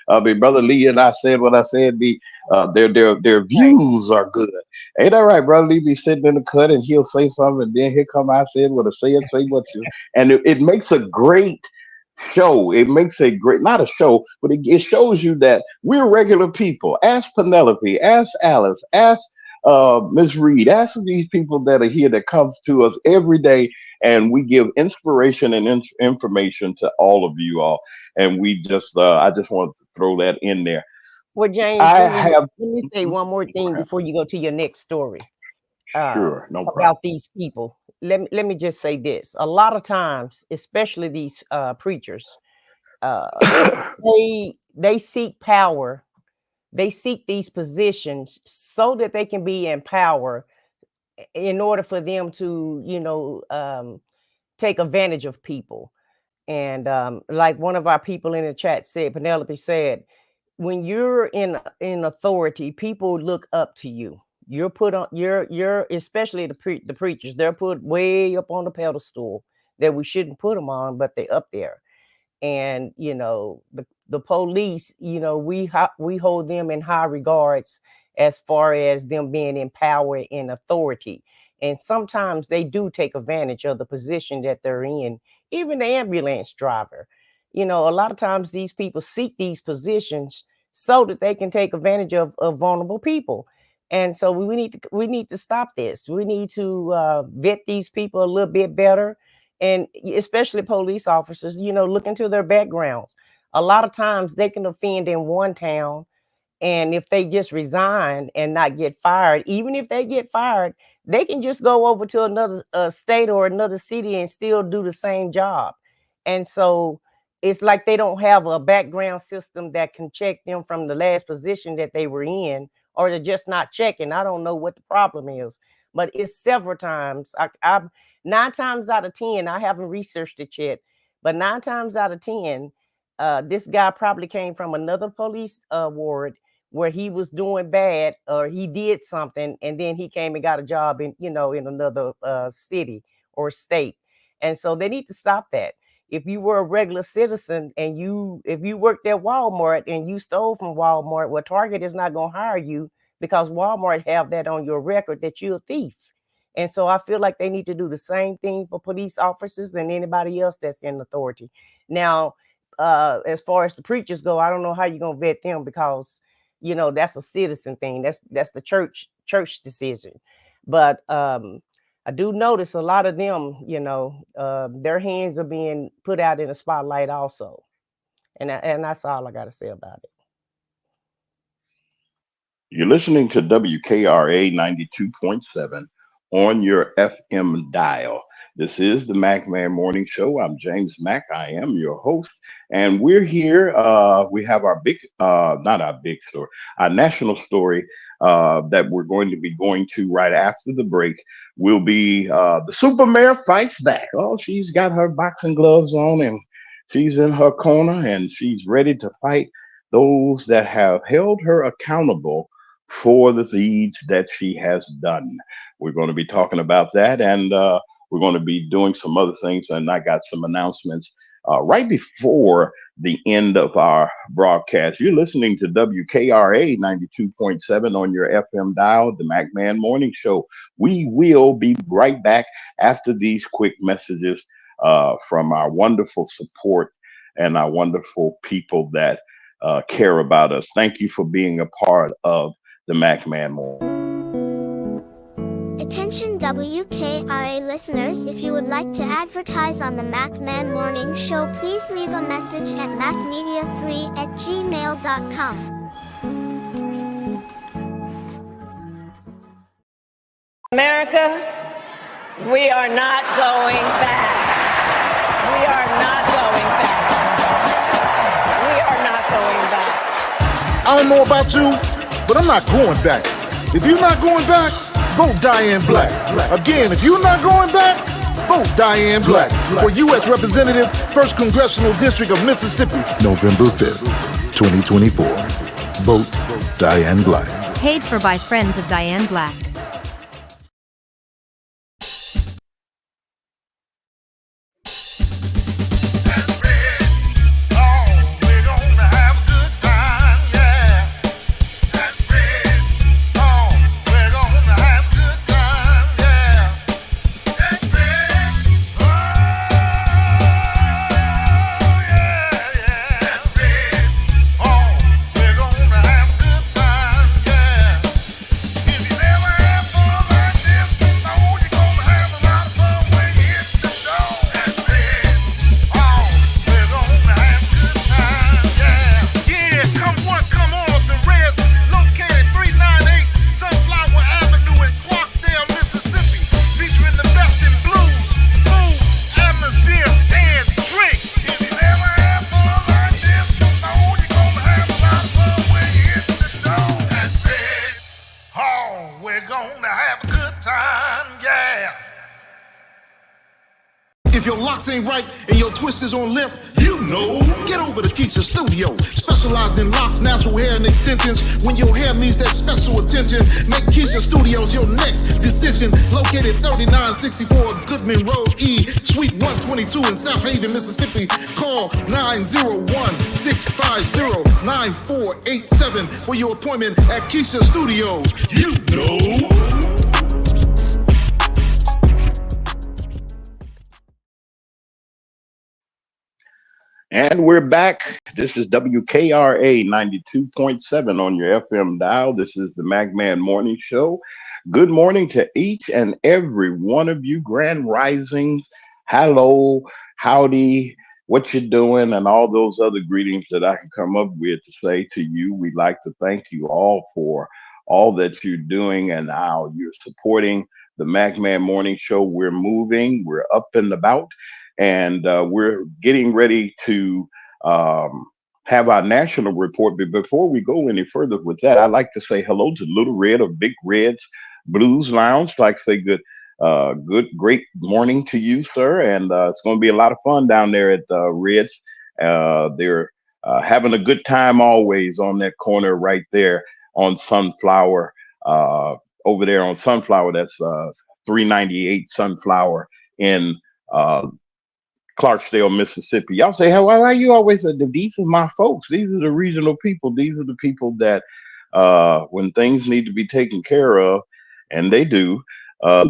Brother Lee and I said what I said. Their views are good. Ain't that right, brother Lee? Be sitting in the cut and he'll say something, and then here come I said what I said. Say what you, and it makes a great show. It makes a great, not a show, but it shows you that we're regular people. Ask Penelope, ask Alice, ask Ms. Reed, ask these people that are here that comes to us every day, and we give inspiration and information to all of you all. And we just, I just wanted to throw that in there. Well, James, let me say one more thing before you go to your next story. Sure, no problem. About these people. Let me just say this. A lot of times, especially these preachers, they seek power. They seek these positions so that they can be in power in order for them to, take advantage of people. And like one of our people in the chat said, Penelope said, when you're in authority, people look up to you. You're put on, you're especially the preachers, they're put way up on the pedestal that we shouldn't put them on, but they're up there. And the police, we hold them in high regards as far as them being in power and authority. And sometimes they do take advantage of the position that they're in. Even the ambulance driver, a lot of times these people seek these positions so that they can take advantage of vulnerable people. And so we need to stop this. We need to vet these people a little bit better, and especially police officers, look into their backgrounds. A lot of times they can offend in one town, and if they just resign and not get fired, even if they get fired, they can just go over to another state or another city and still do the same job. And so it's like they don't have a background system that can check them from the last position that they were in, or they're just not checking. I don't know what the problem is, but it's several times. I've 9 times out of 10, I haven't researched it yet, but 9 times out of 10, this guy probably came from another police ward where he was doing bad, or he did something, and then he came and got a job in another city or state. And so they need to stop that. If you were a regular citizen and if you worked at Walmart and you stole from Walmart, well, Target is not going to hire you because Walmart have that on your record that you're a thief. And so I feel like they need to do the same thing for police officers and anybody else that's in authority. Now, as far as the preachers go, I don't know how you're going to vet them because, that's a citizen thing. That's the church decision. But I do notice a lot of them, their hands are being put out in the spotlight also. And that's all I got to say about it. You're listening to WKRA 92.7 on your FM dial. This is the MacMan Morning Show. I'm James Mack. I am your host. And we're here. We have our our national story that we're going to be going to right after the break. Will be the Supa mayor fights back. Oh, she's got her boxing gloves on and she's in her corner and she's ready to fight those that have held her accountable for the deeds that she has done. We're going to be talking about that, and we're going to be doing some other things. And I got some announcements right before the end of our broadcast. You're listening to WKRA 92.7 on your FM dial, the MacMan Morning Show. We will be right back after these quick messages from our wonderful support and our wonderful people that care about us. Thank you for being a part of the MacMan Morning. Attention WKRA listeners, if you would like to advertise on the MacMan Morning Show, please leave a message at macmedia3@gmail.com. America, we are not going back. We are not going back. We are not going back. I don't know about you, but I'm not going back. If you're not going back, vote Diane Black. Again, if you're not going back, vote Diane Black for U.S. Representative, 1st Congressional District of Mississippi, November 5th, 2024. Vote Diane Black. Paid for by friends of Diane Black. If your locks ain't right and your twist is on limp, you know, get over to Keisha Studio. Specialized in locks, natural hair, and extensions. When your hair needs that special attention, make Keisha Studios your next decision. Located 3964 Goodman Road E, Suite 122 in South Haven, Mississippi. Call 901-650-9487 for your appointment at Keisha Studios. You know. And we're back. This is WKRA 92.7 on your FM dial. This is the MacMan Morning Show. Good morning to each and every one of you. Grand risings. Hello, howdy, what you doing, and all those other greetings that I can come up with to say to you. We'd like to thank you all for all that you're doing and how you're supporting the MacMan Morning Show. We're moving. We're up and about. And we're getting ready to have our national report. But before we go any further with that, I'd like to say hello to Little Red of Big Red's Blues Lounge. I'd like to say great morning to you, sir. And it's going to be a lot of fun down there at Red's. They're having a good time always on that corner right there on Sunflower. Over there on Sunflower, that's 398 Sunflower in Clarksdale, Mississippi. Y'all say, why are you always these are my folks? These are the regional people. These are the people that when things need to be taken care of, and they do,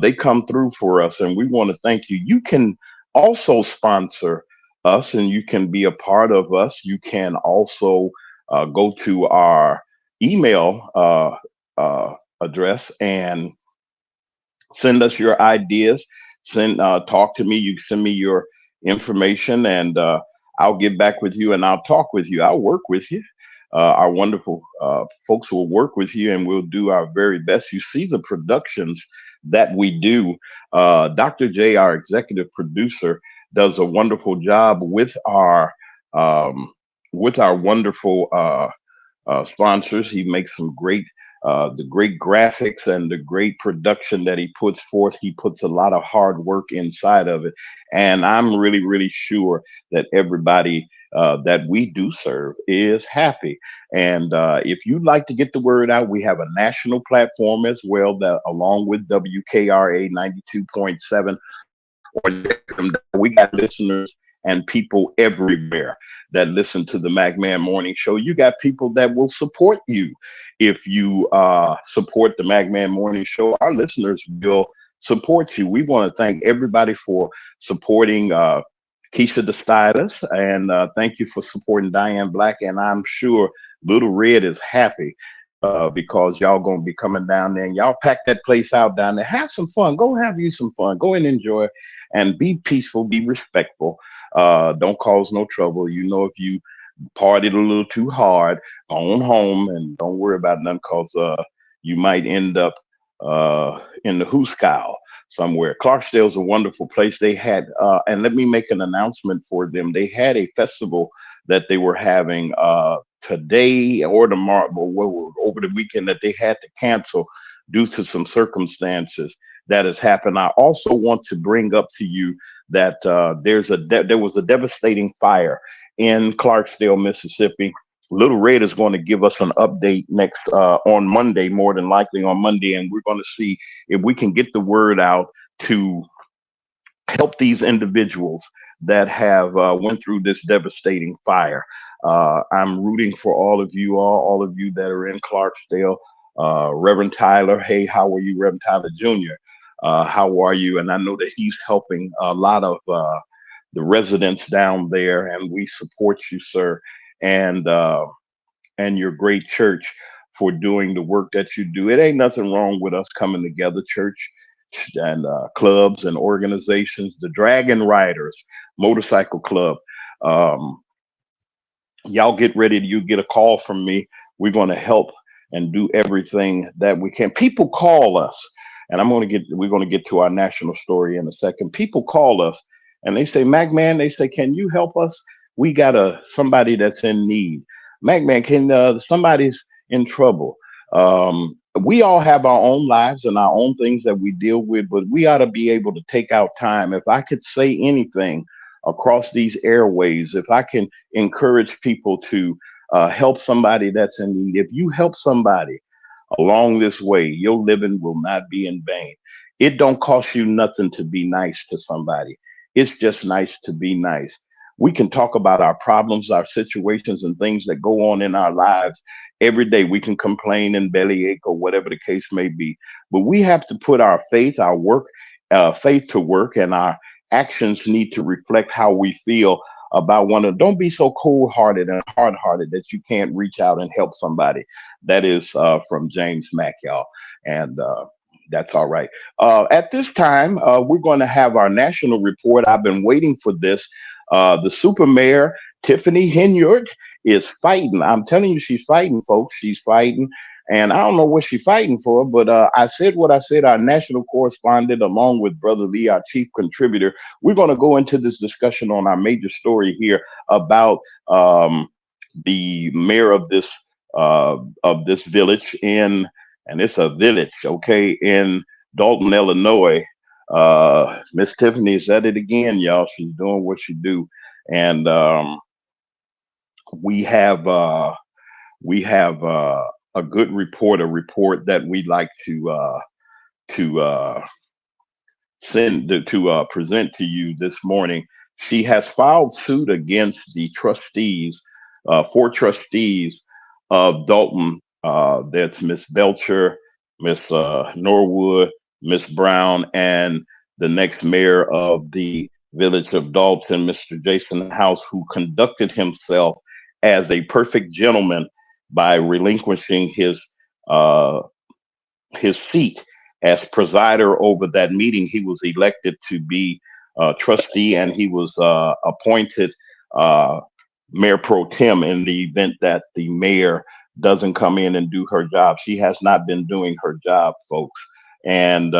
they come through for us, and we want to thank you. You can also sponsor us, and you can be a part of us. You can also go to our email address and send us your ideas. Talk to me. You can send me your information, and I'll get back with you, and I'll talk with you. I'll work with you. Our wonderful folks will work with you, and we'll do our very best. You see the productions that we do. Dr. J, our executive producer, does a wonderful job with our wonderful sponsors. He makes some great the great graphics and the great production that he puts forth. He puts a lot of hard work inside of it. And I'm really, really sure that everybody that we do serve is happy. And if you'd like to get the word out, we have a national platform as well, that along with WKRA 92.7. We got listeners and people everywhere that listen to the MacMan Morning Show. You got people that will support you. If you support the MacMan Morning Show, our listeners will support you. We want to thank everybody for supporting Keisha the Stylist, and thank you for supporting Diane Black. And I'm sure Little Red is happy because y'all going to be coming down there, and y'all pack that place out down there. Have some fun. Go have you some fun. Go and enjoy, and be peaceful, be respectful. Don't cause no trouble. You know, if you partied a little too hard, go on home and don't worry about nothing, because you might end up in the hoosegow somewhere. Clarksdale's a wonderful place. They had, and let me make an announcement for them. They had a festival that they were having today or tomorrow, over the weekend, that they had to cancel due to some circumstances that has happened. I also want to bring up to you that there was a devastating fire in Clarksdale, Mississippi. Little Red is going to give us an update next on Monday, more than likely on Monday, and we're going to see if we can get the word out to help these individuals that have went through this devastating fire. I'm rooting for all of you that are in Clarksdale. Reverend Tyler, hey, how are you, Reverend Tyler Jr.? How are you? And I know that he's helping a lot of the residents down there, and we support you, sir, and your great church for doing the work that you do. It ain't nothing wrong with us coming together, church and clubs and organizations, the Dragon Riders Motorcycle Club. Y'all get ready. You get a call from me. We're going to help and do everything that we can. People call us, and we're going to get to our national story in a second. People call us and they say, Mac man, they say, can you help us? We got somebody that's in need. Mac man, can somebody's in trouble? We all have our own lives and our own things that we deal with, but we ought to be able to take out time. If I could say anything across these airways, if I can encourage people to help somebody that's in need, if you help somebody along this way, your living will not be in vain. It don't cost you nothing to be nice to somebody. It's just nice to be nice. We can talk about our problems, our situations, and things that go on in our lives every day. We can complain and bellyache or whatever the case may be, but we have to put our faith, our work, faith to work, and our actions need to reflect how we feel about one another. Don't be so cold-hearted and hard-hearted that you can't reach out and help somebody. That is from James Mack, y'all, and that's all right. At this time, we're going to have our national report. I've been waiting for this. The super mayor, Tiffany Henyard, is fighting. I'm telling you, she's fighting, folks. She's fighting. And I don't know what she's fighting for, but I said what I said. Our national correspondent, along with Brother Lee, our chief contributor, we're going to go into this discussion on our major story here about the mayor of this village and it's a village, okay, in Dalton, Illinois. Miss Tiffany is at it again, y'all. She's doing what she do, and we have a good report, a report that we'd like to present to you this morning. She has filed suit against the trustees, 4 trustees of Dalton. That's Miss Belcher, Miss Norwood, Miss Brown, and the next mayor of the village of Dalton, Mr. Jason House, who conducted himself as a perfect gentleman by relinquishing his seat as presider over that meeting. He was elected to be trustee, and he was appointed mayor pro tem in the event that the mayor doesn't come in and do her job. She has not been doing her job, folks. And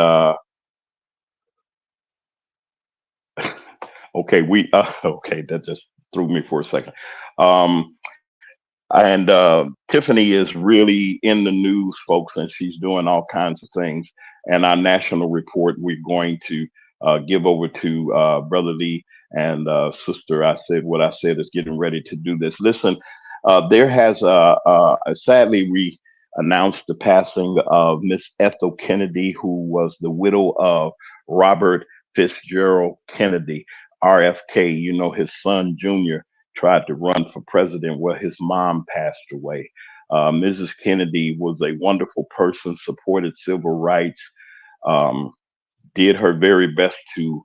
okay, okay, that just threw me for a second. And Tiffany is really in the news, folks, and she's doing all kinds of things. And our national report, we're going to give over to Brother Lee and Sister. I said what I said is getting ready to do this. Listen, there has sadly we announced the passing of Miss Ethel Kennedy, who was the widow of Robert Fitzgerald Kennedy, RFK. You know, his son Junior tried to run for president where his mom passed away. Mrs. Kennedy was a wonderful person, supported civil rights, did her very best to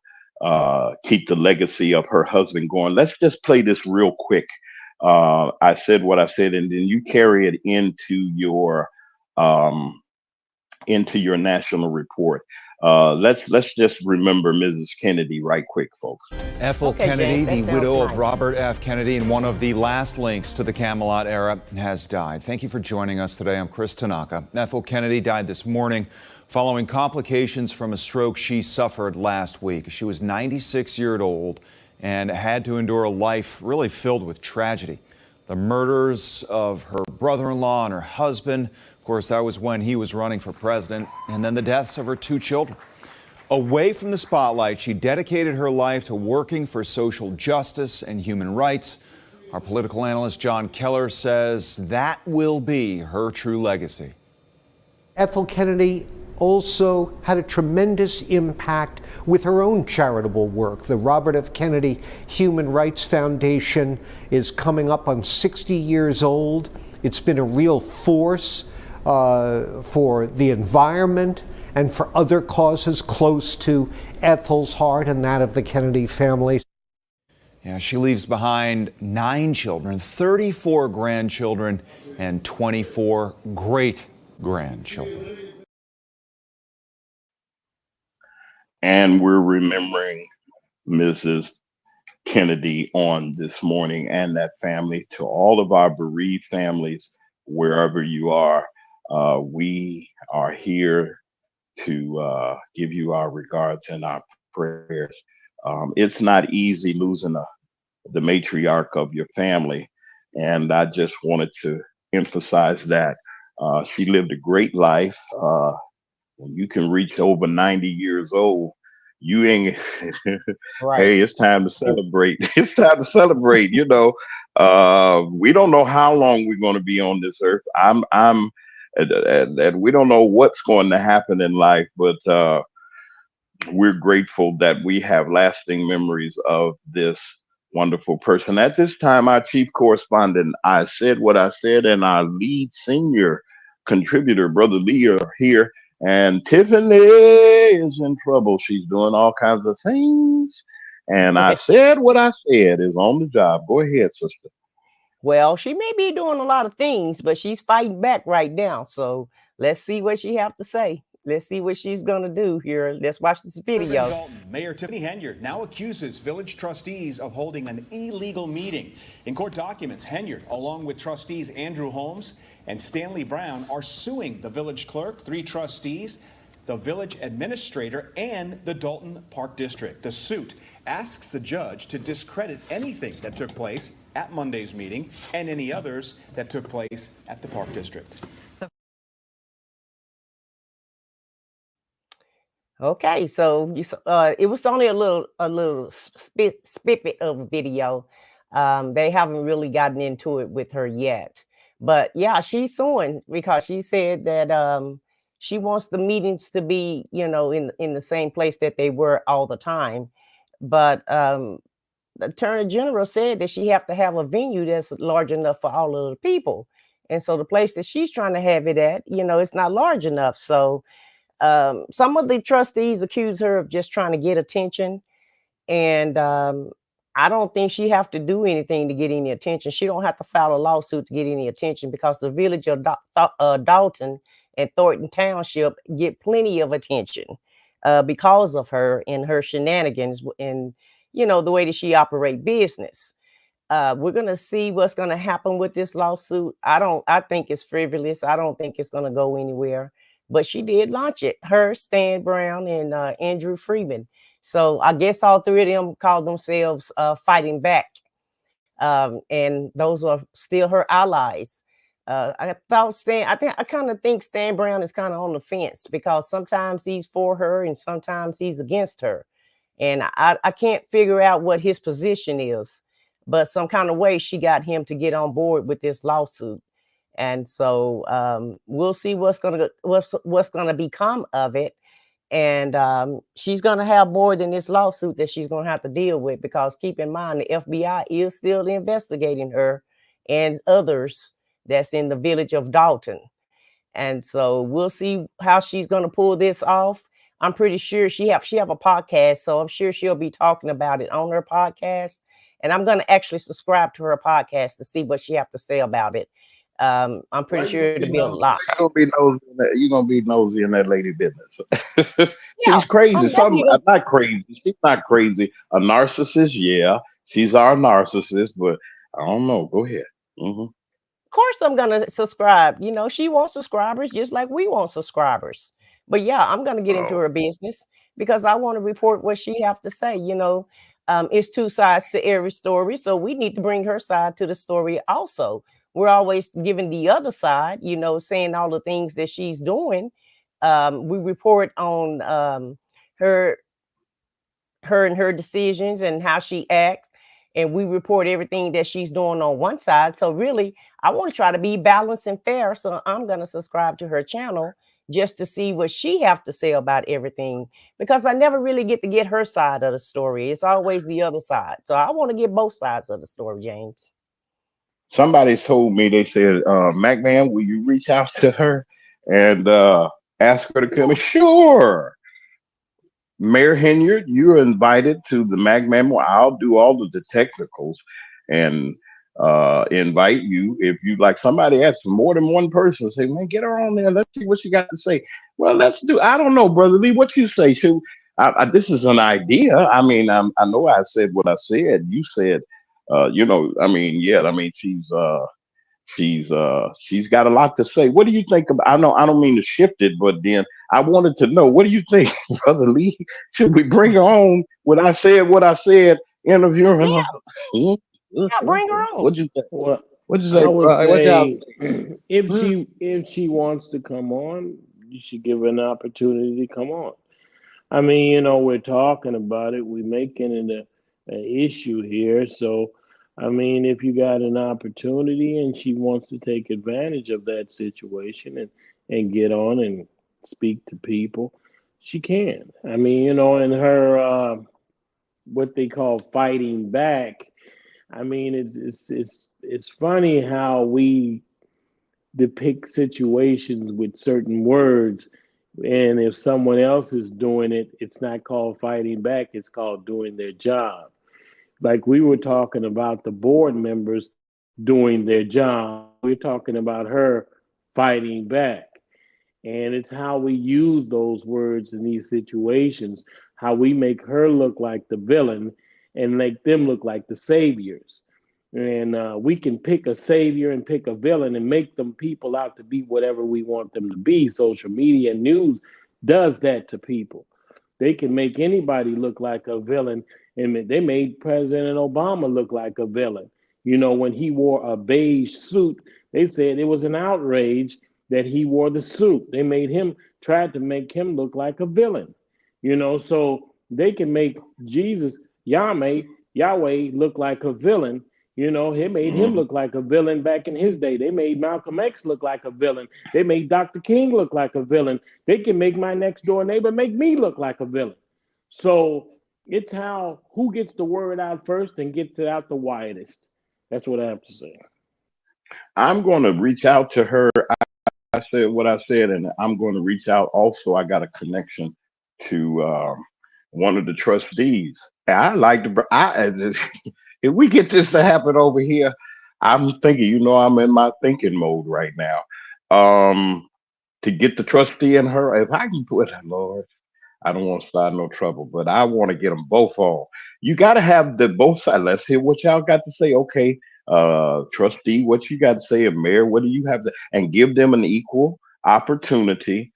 keep the legacy of her husband going. Let's just play this real quick. I said what I said, and then you carry it into your national report. Let's just remember Mrs. Kennedy right quick, folks. Ethel Kennedy, the widow of Robert F. Kennedy and one of the last links to the Camelot era, has died. Thank you for joining us today. I'm Chris Tanaka. Ethel Kennedy died this morning following complications from a stroke she suffered last week. She was 96 years old and had to endure a life really filled with tragedy. The murders of her brother-in-law and her husband, of course, that was when he was running for president, and then the deaths of her 2 children. Away from the spotlight, she dedicated her life to working for social justice and human rights. Our political analyst John Keller says that will be her true legacy. Ethel Kennedy also had a tremendous impact with her own charitable work. The Robert F. Kennedy Human Rights Foundation is coming up on 60 years old. It's been a real force for the environment and for other causes close to Ethel's heart and that of the Kennedy family. Yeah, she leaves behind 9 children, 34 grandchildren, and 24 great-grandchildren. And we're remembering Mrs. Kennedy on this morning and that family. To all of our bereaved families, wherever you are, we are here to give you our regards and our prayers. It's not easy losing the matriarch of your family, and I just wanted to emphasize that. She lived a great life. When you can reach over 90 years old, you ain't Right. hey, it's time to celebrate. It's time to celebrate, you know. We don't know how long we're going to be on this earth. And we don't know what's going to happen in life, but we're grateful that we have lasting memories of this wonderful person. At this time, our chief correspondent, I said what I said, and our lead senior contributor, Brother Lee, are here. And Tiffany is in trouble. She's doing all kinds of things. And I said what I said is on the job. Go ahead, sister. Well, she may be doing a lot of things, but she's fighting back right now. So let's see what she have to say. Let's see what she's going to do here. Let's watch this video. Dalton, Mayor Tiffany Henyard now accuses village trustees of holding an illegal meeting. In court documents, Henyard, along with trustees Andrew Holmes and Stanley Brown, are suing the village clerk, 3 trustees, the village administrator, and the Dalton Park District. The suit asks the judge to discredit anything that took place at Monday's meeting and any others that took place at the Park District. Okay, so it was only a little snippet of a video. They haven't really gotten into it with her yet, but yeah, she's suing because she said that she wants the meetings to be, you know, in the same place that they were all the time. But the Attorney General said that she have to have a venue that's large enough for all of the people, and so the place that she's trying to have it at, you know, it's not large enough. So some of the trustees accuse her of just trying to get attention, and I don't think she have to do anything to get any attention. She don't have to file a lawsuit to get any attention because the village of Dalton and Thornton Township get plenty of attention because of her and her shenanigans and, you know, the way that she operate business. We're going to see what's going to happen with this lawsuit. I think it's frivolous. I don't think it's going to go anywhere. But she did launch it, her, Stan Brown, and Andrew Freeman. So I guess all 3 of them call themselves fighting back. And those are still her allies. I kind of think Stan Brown is kind of on the fence because sometimes he's for her and sometimes he's against her. And I can't figure out what his position is, but some kind of way she got him to get on board with this lawsuit. And so we'll see what's gonna become of it. And she's gonna have more than this lawsuit that she's gonna have to deal with, because keep in mind the FBI is still investigating her and others that's in the village of Dalton. And so we'll see how she's gonna pull this off. I'm pretty sure she have a podcast, so I'm sure she'll be talking about it on her podcast. And I'm gonna actually subscribe to her podcast to see what she have to say about it. I'm pretty sure it'll be a lot. You're gonna be nosy in that lady business. She's crazy. Not crazy. She's not crazy. A narcissist, yeah. She's our narcissist, but I don't know. Go ahead. Of course, I'm gonna subscribe. You know, she wants subscribers just like we want subscribers. But yeah, I'm gonna get into her business because I want to report what she have to say. You know, it's 2 sides to every story, so we need to bring her side to the story also. We're always giving the other side, you know, saying all the things that she's doing. We report on her and her decisions and how she acts. and we report everything that she's doing on one side. So really, I want to try to be balanced and fair. So I'm going to subscribe to her channel just to see what she have to say about everything, because I never really get to get her side of the story. It's always the other side. So I want to get both sides of the story, James. Somebody's told me, they said, Mac man, will you reach out to her and ask her to come in? Sure. Mayor Henyard, you're invited to the Mac Memo. I'll do all of the technicals and invite you. If you like, somebody asked for more than one person, say, man, get her on there. Let's see what she got to say. Well, let's do. I don't know, Brother Lee, what you say. Should this is an idea. I mean, I know I said what I said. You said, I mean, yeah, I mean, she's got a lot to say. What do you think about? I don't mean to shift it, but then I wanted to know, what do you think, Brother Lee? Should we bring her on when I said what I said, interviewing her? Yeah, bring her on. What you think? Well, What you say? I would What y'all say if she wants to come on, you should give her an opportunity to come on. I mean, we're talking about it. We're making it an issue here. So, I mean, if you got an opportunity and she wants to take advantage of that situation and get on and speak to people, she can. I mean, in her what they call fighting back. I mean, it's funny how we depict situations with certain words, and if someone else is doing it, it's not called fighting back, it's called doing their job. Like we were talking about the board members doing their job, we're talking about her fighting back. And it's how we use those words in these situations, how we make her look like the villain and make them look like the saviors. And we can pick a savior and pick a villain and make them people out to be whatever we want them to be. Social media and news does that to people. They can make anybody look like a villain. And they made President Obama look like a villain. When he wore a beige suit, they said it was an outrage that he wore the suit. They tried to make him look like a villain. So they can make Jesus, Yahweh look like a villain. He made him look like a villain back in his day. They made Malcolm X look like a villain. They made Dr. King look like a villain. They can make my next door neighbor make me look like a villain. So it's who gets the word out first and gets it out the widest. That's what I have to say. I'm going to reach out to her. I said what I said, and I'm going to reach out. Also, I got a connection to one of the trustees. I like to. If we get this to happen over here, I'm thinking. I'm in my thinking mode right now. To get the trustee and her, if I can put, Lord, I don't want to start no trouble, but I want to get them both on. You got to have the both sides. Let's hear what y'all got to say. Okay, trustee, what you got to say, and mayor, what do you have to, and give them an equal opportunity.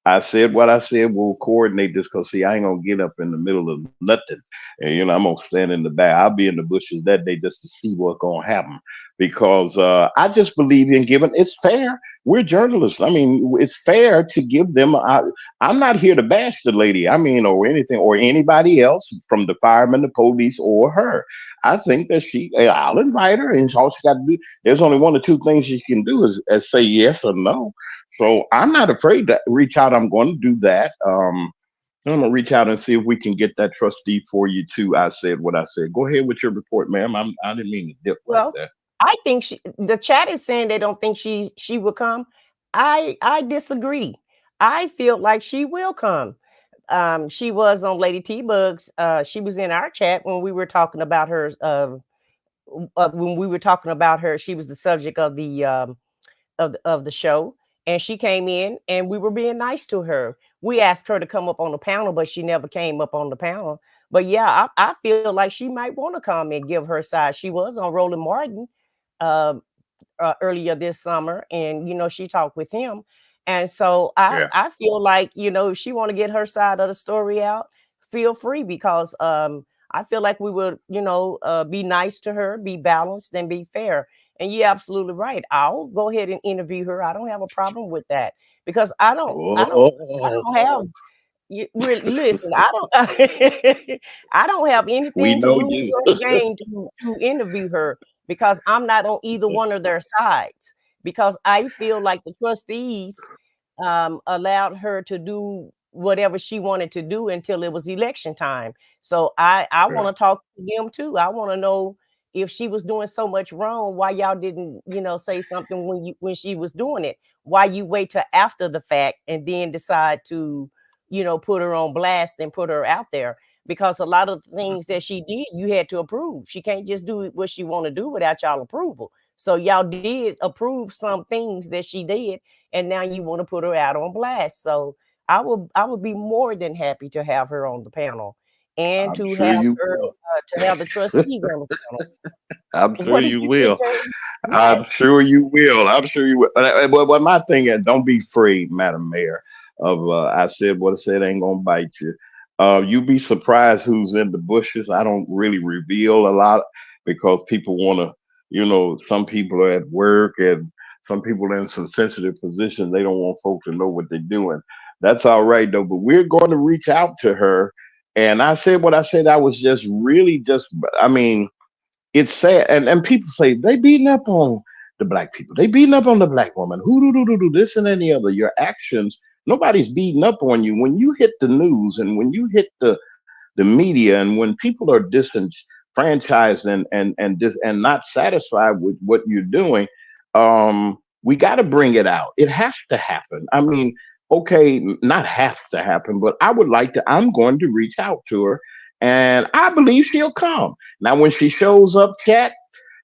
I said what I said. We'll coordinate this because see, I ain't gonna get up in the middle of nothing, and I'm gonna stand in the back. I'll be in the bushes that day just to see what's gonna happen because I just believe in giving. It's fair. We're journalists. I mean, it's fair to give them. I'm not here to bash the lady. I mean, or anything, or anybody else from the firemen, the police, or her. I think that I'll invite her, and all she got to do. There's only one or two things she can do is say yes or no. So I'm not afraid to reach out. I'm going to do that. I'm going to reach out and see if we can get that trustee for you too. I said what I said. Go ahead with your report, ma'am. I didn't mean to dip like that. I think the chat is saying they don't think she will come. I disagree. I feel like she will come. She was on Lady T Bugs. She was in our chat when we were talking about her. She was the subject of the show, and she came in, and we were being nice to her. We asked her to come up on the panel, but she never came up on the panel. But yeah, I feel like she might want to come and give her side. She was on Roland Martin earlier this summer, and she talked with him, and so I feel like if she want to get her side of the story out, feel free, because I feel like we would be nice to her, be balanced, and be fair. And you're absolutely right. I'll go ahead and interview her. I don't have a problem with that, because I don't have Listen, I don't I don't have We anything to know lose you. or gain to interview her because I'm not on either one of their sides. Because I feel like the trustees allowed her to do whatever she wanted to do until it was election time. So I want to talk to them too. I want to know if she was doing so much wrong, why y'all didn't, say something when she was doing it. Why you wait till after the fact and then decide to, put her on blast and put her out there? Because a lot of the things that she did, you had to approve. She can't just do what she want to do without y'all approval. So y'all did approve some things that she did, and now you want to put her out on blast. So I would be more than happy to have her on the panel and I'm to sure have you her will. to have the trustees on the panel. I'm sure What did you you say, will. James? I'm Yes. sure you will. I'm sure you will. But my thing is, don't be afraid, Madam Mayor. Of I said what I said ain't gonna bite you. You be surprised who's in the bushes. I don't really reveal a lot because people want to. Some people are at work and some people are in some sensitive positions. They don't want folks to know what they're doing. That's all right though. But we're going to reach out to her. And I said what I said. I was just really just. I mean it's sad, and people say they beating up on the black people. They beating up on the black woman. Who do this and any other. Your actions. Nobody's beating up on you when you hit the news and when you hit the media and when people are disenfranchised and not satisfied with what you're doing. We got to bring it out. It has to happen. I mean, okay, not have to happen, but I would like to. I'm going to reach out to her, and I believe she'll come. Now, when she shows up, chat,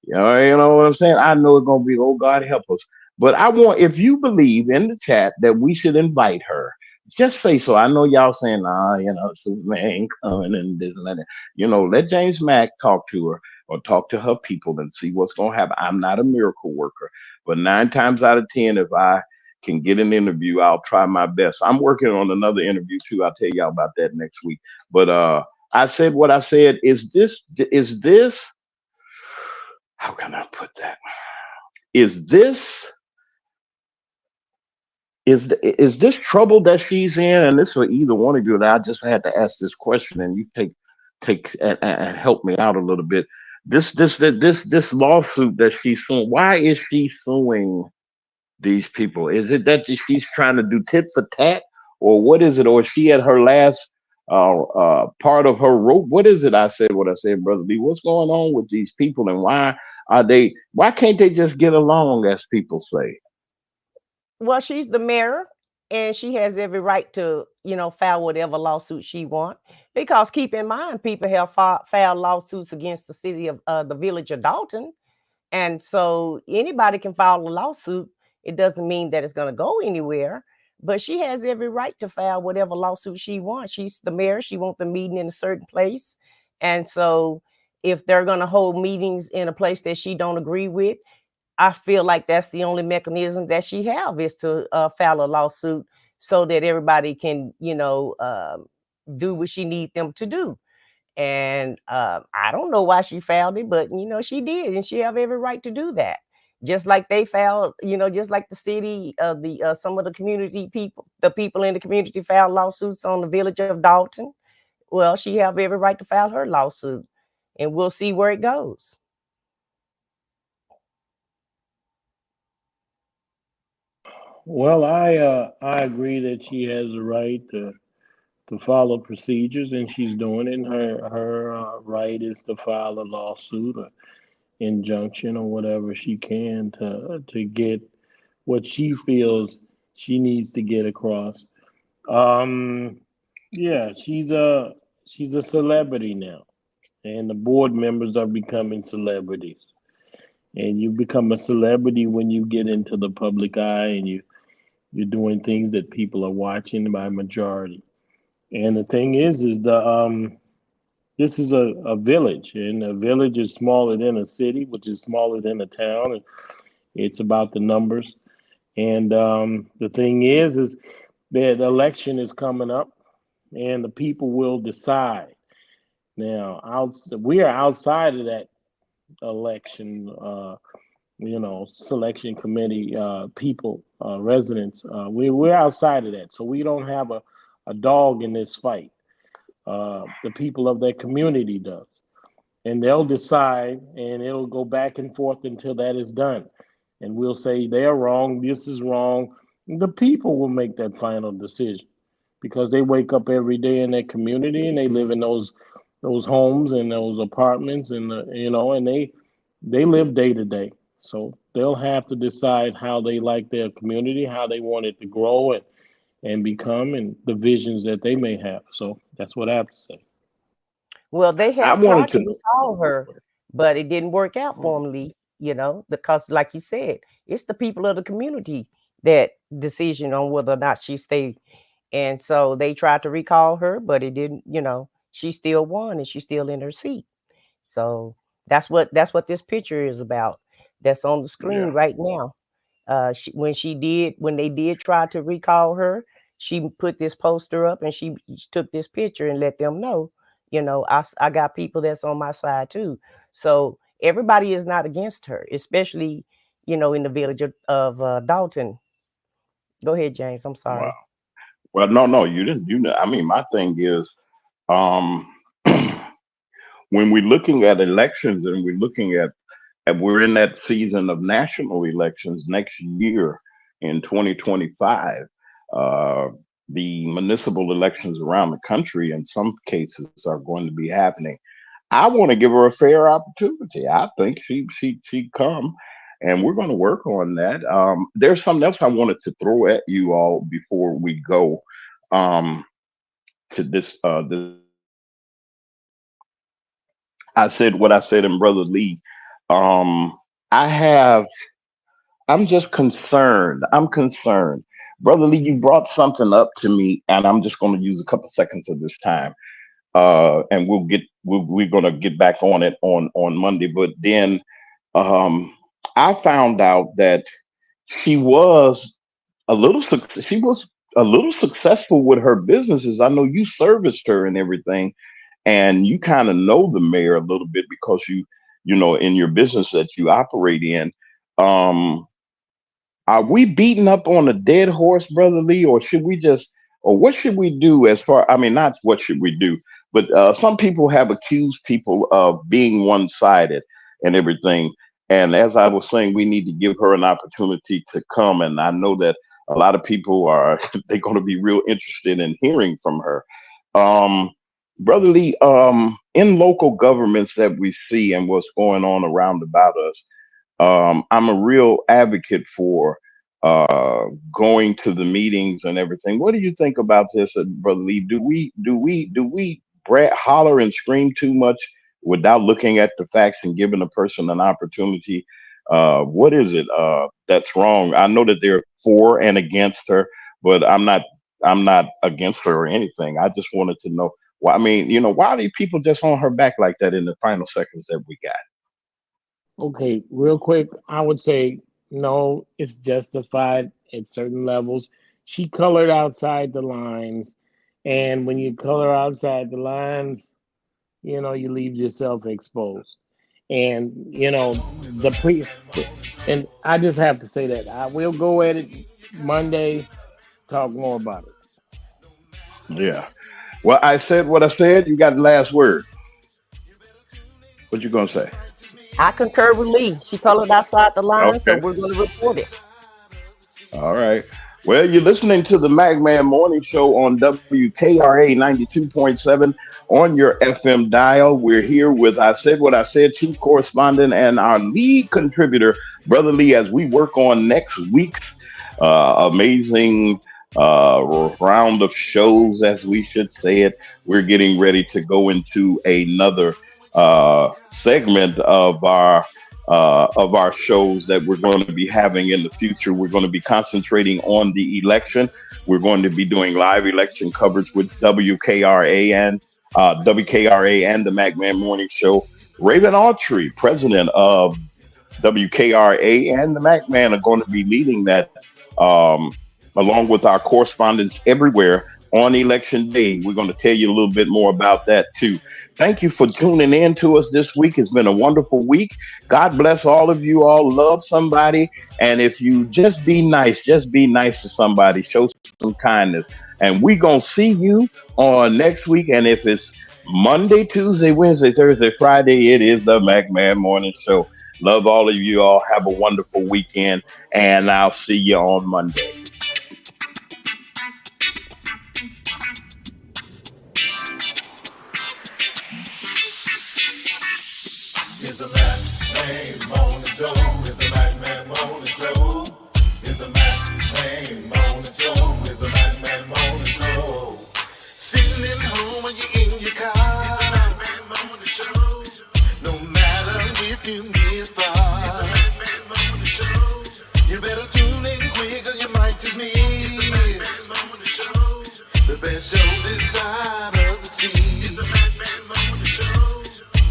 you know what I'm saying? I know it's gonna be, oh God help us. But I want if you believe in the chat that we should invite her, just say so. I know y'all saying, Superman ain't coming and this and that. Let James Mack talk to her or talk to her people and see what's gonna happen. I'm not a miracle worker, but 9 times out of 10, if I can get an interview, I'll try my best. I'm working on another interview too. I'll tell y'all about that next week. But I said what I said. Is this how can I put that? Is this is this trouble that she's in? And this for either one of you. And I just had to ask this question, and you take and help me out a little bit. This lawsuit that she's suing. Why is she suing these people? Is it that she's trying to do tit for tat, or what is it? Or is she at her last part of her rope? What is it? I said what I said, brother B. What's going on with these people, and why are they? Why can't they just get along, as people say? Well, she's the mayor, and she has every right to, file whatever lawsuit she want. Because keep in mind, people have filed lawsuits against the city of the village of Dalton, and so anybody can file a lawsuit. It doesn't mean that it's going to go anywhere, but she has every right to file whatever lawsuit she wants. She's the mayor. She wants the meeting in a certain place, and so if they're going to hold meetings in a place that she don't agree with, I feel like that's the only mechanism that she have is to file a lawsuit so that everybody can, do what she need them to do. And I don't know why she filed it, but she did, and she have every right to do that. Just like they filed, just like the city, the some of the community people, the people in the community filed lawsuits on the village of Dalton. Well, she have every right to file her lawsuit, and we'll see where it goes. Well, I agree that she has a right to follow procedures, and she's doing it. And her right is to file a lawsuit or injunction or whatever she can to get what she feels she needs to get across. Um, yeah, she's a celebrity now, and the board members are becoming celebrities. And you become a celebrity when you get into the public eye and you're doing things that people are watching by majority. And the thing is the this is a village, and a village is smaller than a city, which is smaller than a town. And it's about the numbers. And the thing is the election is coming up, and the people will decide. Now, we are outside of that election. Selection committee people, residents. We're outside of that, so we don't have a dog in this fight. The people of their community does. And they'll decide, and it'll go back and forth until that is done. And we'll say they're wrong, this is wrong. The people will make that final decision because they wake up every day in their community and they live in those homes and those apartments, and and they live day to day. So they'll have to decide how they like their community, how they want it to grow and become, and the visions that they may have. So that's what I have to say. Well, they I have wanted tried to to. recall her, but it didn't work out for them, Lee, because like you said, it's the people of the community that decision on whether or not she stayed. And so they tried to recall her, but it didn't, she still won and she's still in her seat. So that's what this picture is about. That's on the screen right now. When they did try to recall her, she put this poster up and she took this picture and let them know, I got people that's on my side too. So everybody is not against her, especially, in the village of Dalton. Go ahead, James. I'm sorry. Wow. Well, no, you didn't. I mean, my thing is, um, when we're looking at elections and we're looking at we're in that season of national elections next year in 2025. The municipal elections around the country, in some cases, are going to be happening. I want to give her a fair opportunity. I think she come, and we're going to work on that. There's something else I wanted to throw at you all before we go to this. I said what I said, and Brother Lee. Um, I'm just concerned. I'm concerned. Brother Lee, you brought something up to me, and I'm just going to use a couple seconds of this time. And we're going to get back on it on Monday. But then I found out that she was she was a little successful with her businesses. I know you serviced her and everything, and you kind of know the mayor a little bit because in your business that you operate in. Are we beating up on a dead horse, Brother Lee, or what should we do I mean, not what should we do, but some people have accused people of being one-sided and everything. And as I was saying, we need to give her an opportunity to come. And I know that a lot of people they're going to be real interested in hearing from her. Brother Lee, in local governments that we see and what's going on around about us, I'm a real advocate for going to the meetings and everything. What do you think about this, Brother Lee? Do we holler and scream too much without looking at the facts and giving a person an opportunity? What is it that's wrong? I know that they're for and against her, but I'm not against her or anything. I just wanted to know why. I mean, why are these people just on her back like that in the final seconds that we got? Okay, real quick, I would say no, it's justified at certain levels. She colored outside the lines, and when you color outside the lines, you leave yourself exposed. And and I just have to say that I will go at it Monday, talk more about it. Yeah. Well, I said what I said. You got the last word. What you gonna say? I concur with Lee. She colored outside the line, so we're going to report it. All right. Well, you're listening to the Magman Morning Show on WKRA 92.7 on your FM dial. We're here with I Said What I Said, chief correspondent and our lead contributor, Brother Lee, as we work on next week's amazing round of shows, as we should say it. We're getting ready to go into another segment of our shows that we're going to be having in the future. We're going to be concentrating on the election. We're going to be doing live election coverage with WKRA and the Magman Morning Show. Raven Autry, president of WKRA and the Magman, are going to be leading that along with our correspondents everywhere. on Election Day. We're going to tell you a little bit more about that too. Thank you for tuning in to us this week. It's been a wonderful week. God bless all of you all. Love somebody. And if you just be nice to somebody. Show some kindness. And we're going to see you on next week. And if it's Monday, Tuesday, Wednesday, Thursday, Friday, it is the McMahon Morning Show. Love all of you all. Have a wonderful weekend. And I'll see you on Monday. It's the McMahon Morning Show. It's the McMahon Morning Show. It's the McMahon Morning Show. It's the McMahon Morning Show. Sitting at home when you're in your car. It's the McMahon Morning Show. No matter if you get far. It's the McMahon Morning Show. You better tune in quick or you might just miss. It's the McMahon Morning Show. The best show this side of the sea. It's the McMahon Morning Show.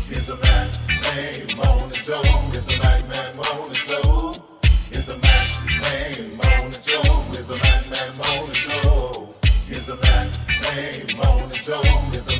It's the McMahon Morning Show. It's the McMahon Morning Show. It's the McMahon Morning Show. It's the McMahon Morning Show. It's the McMahon Morning Show. It's the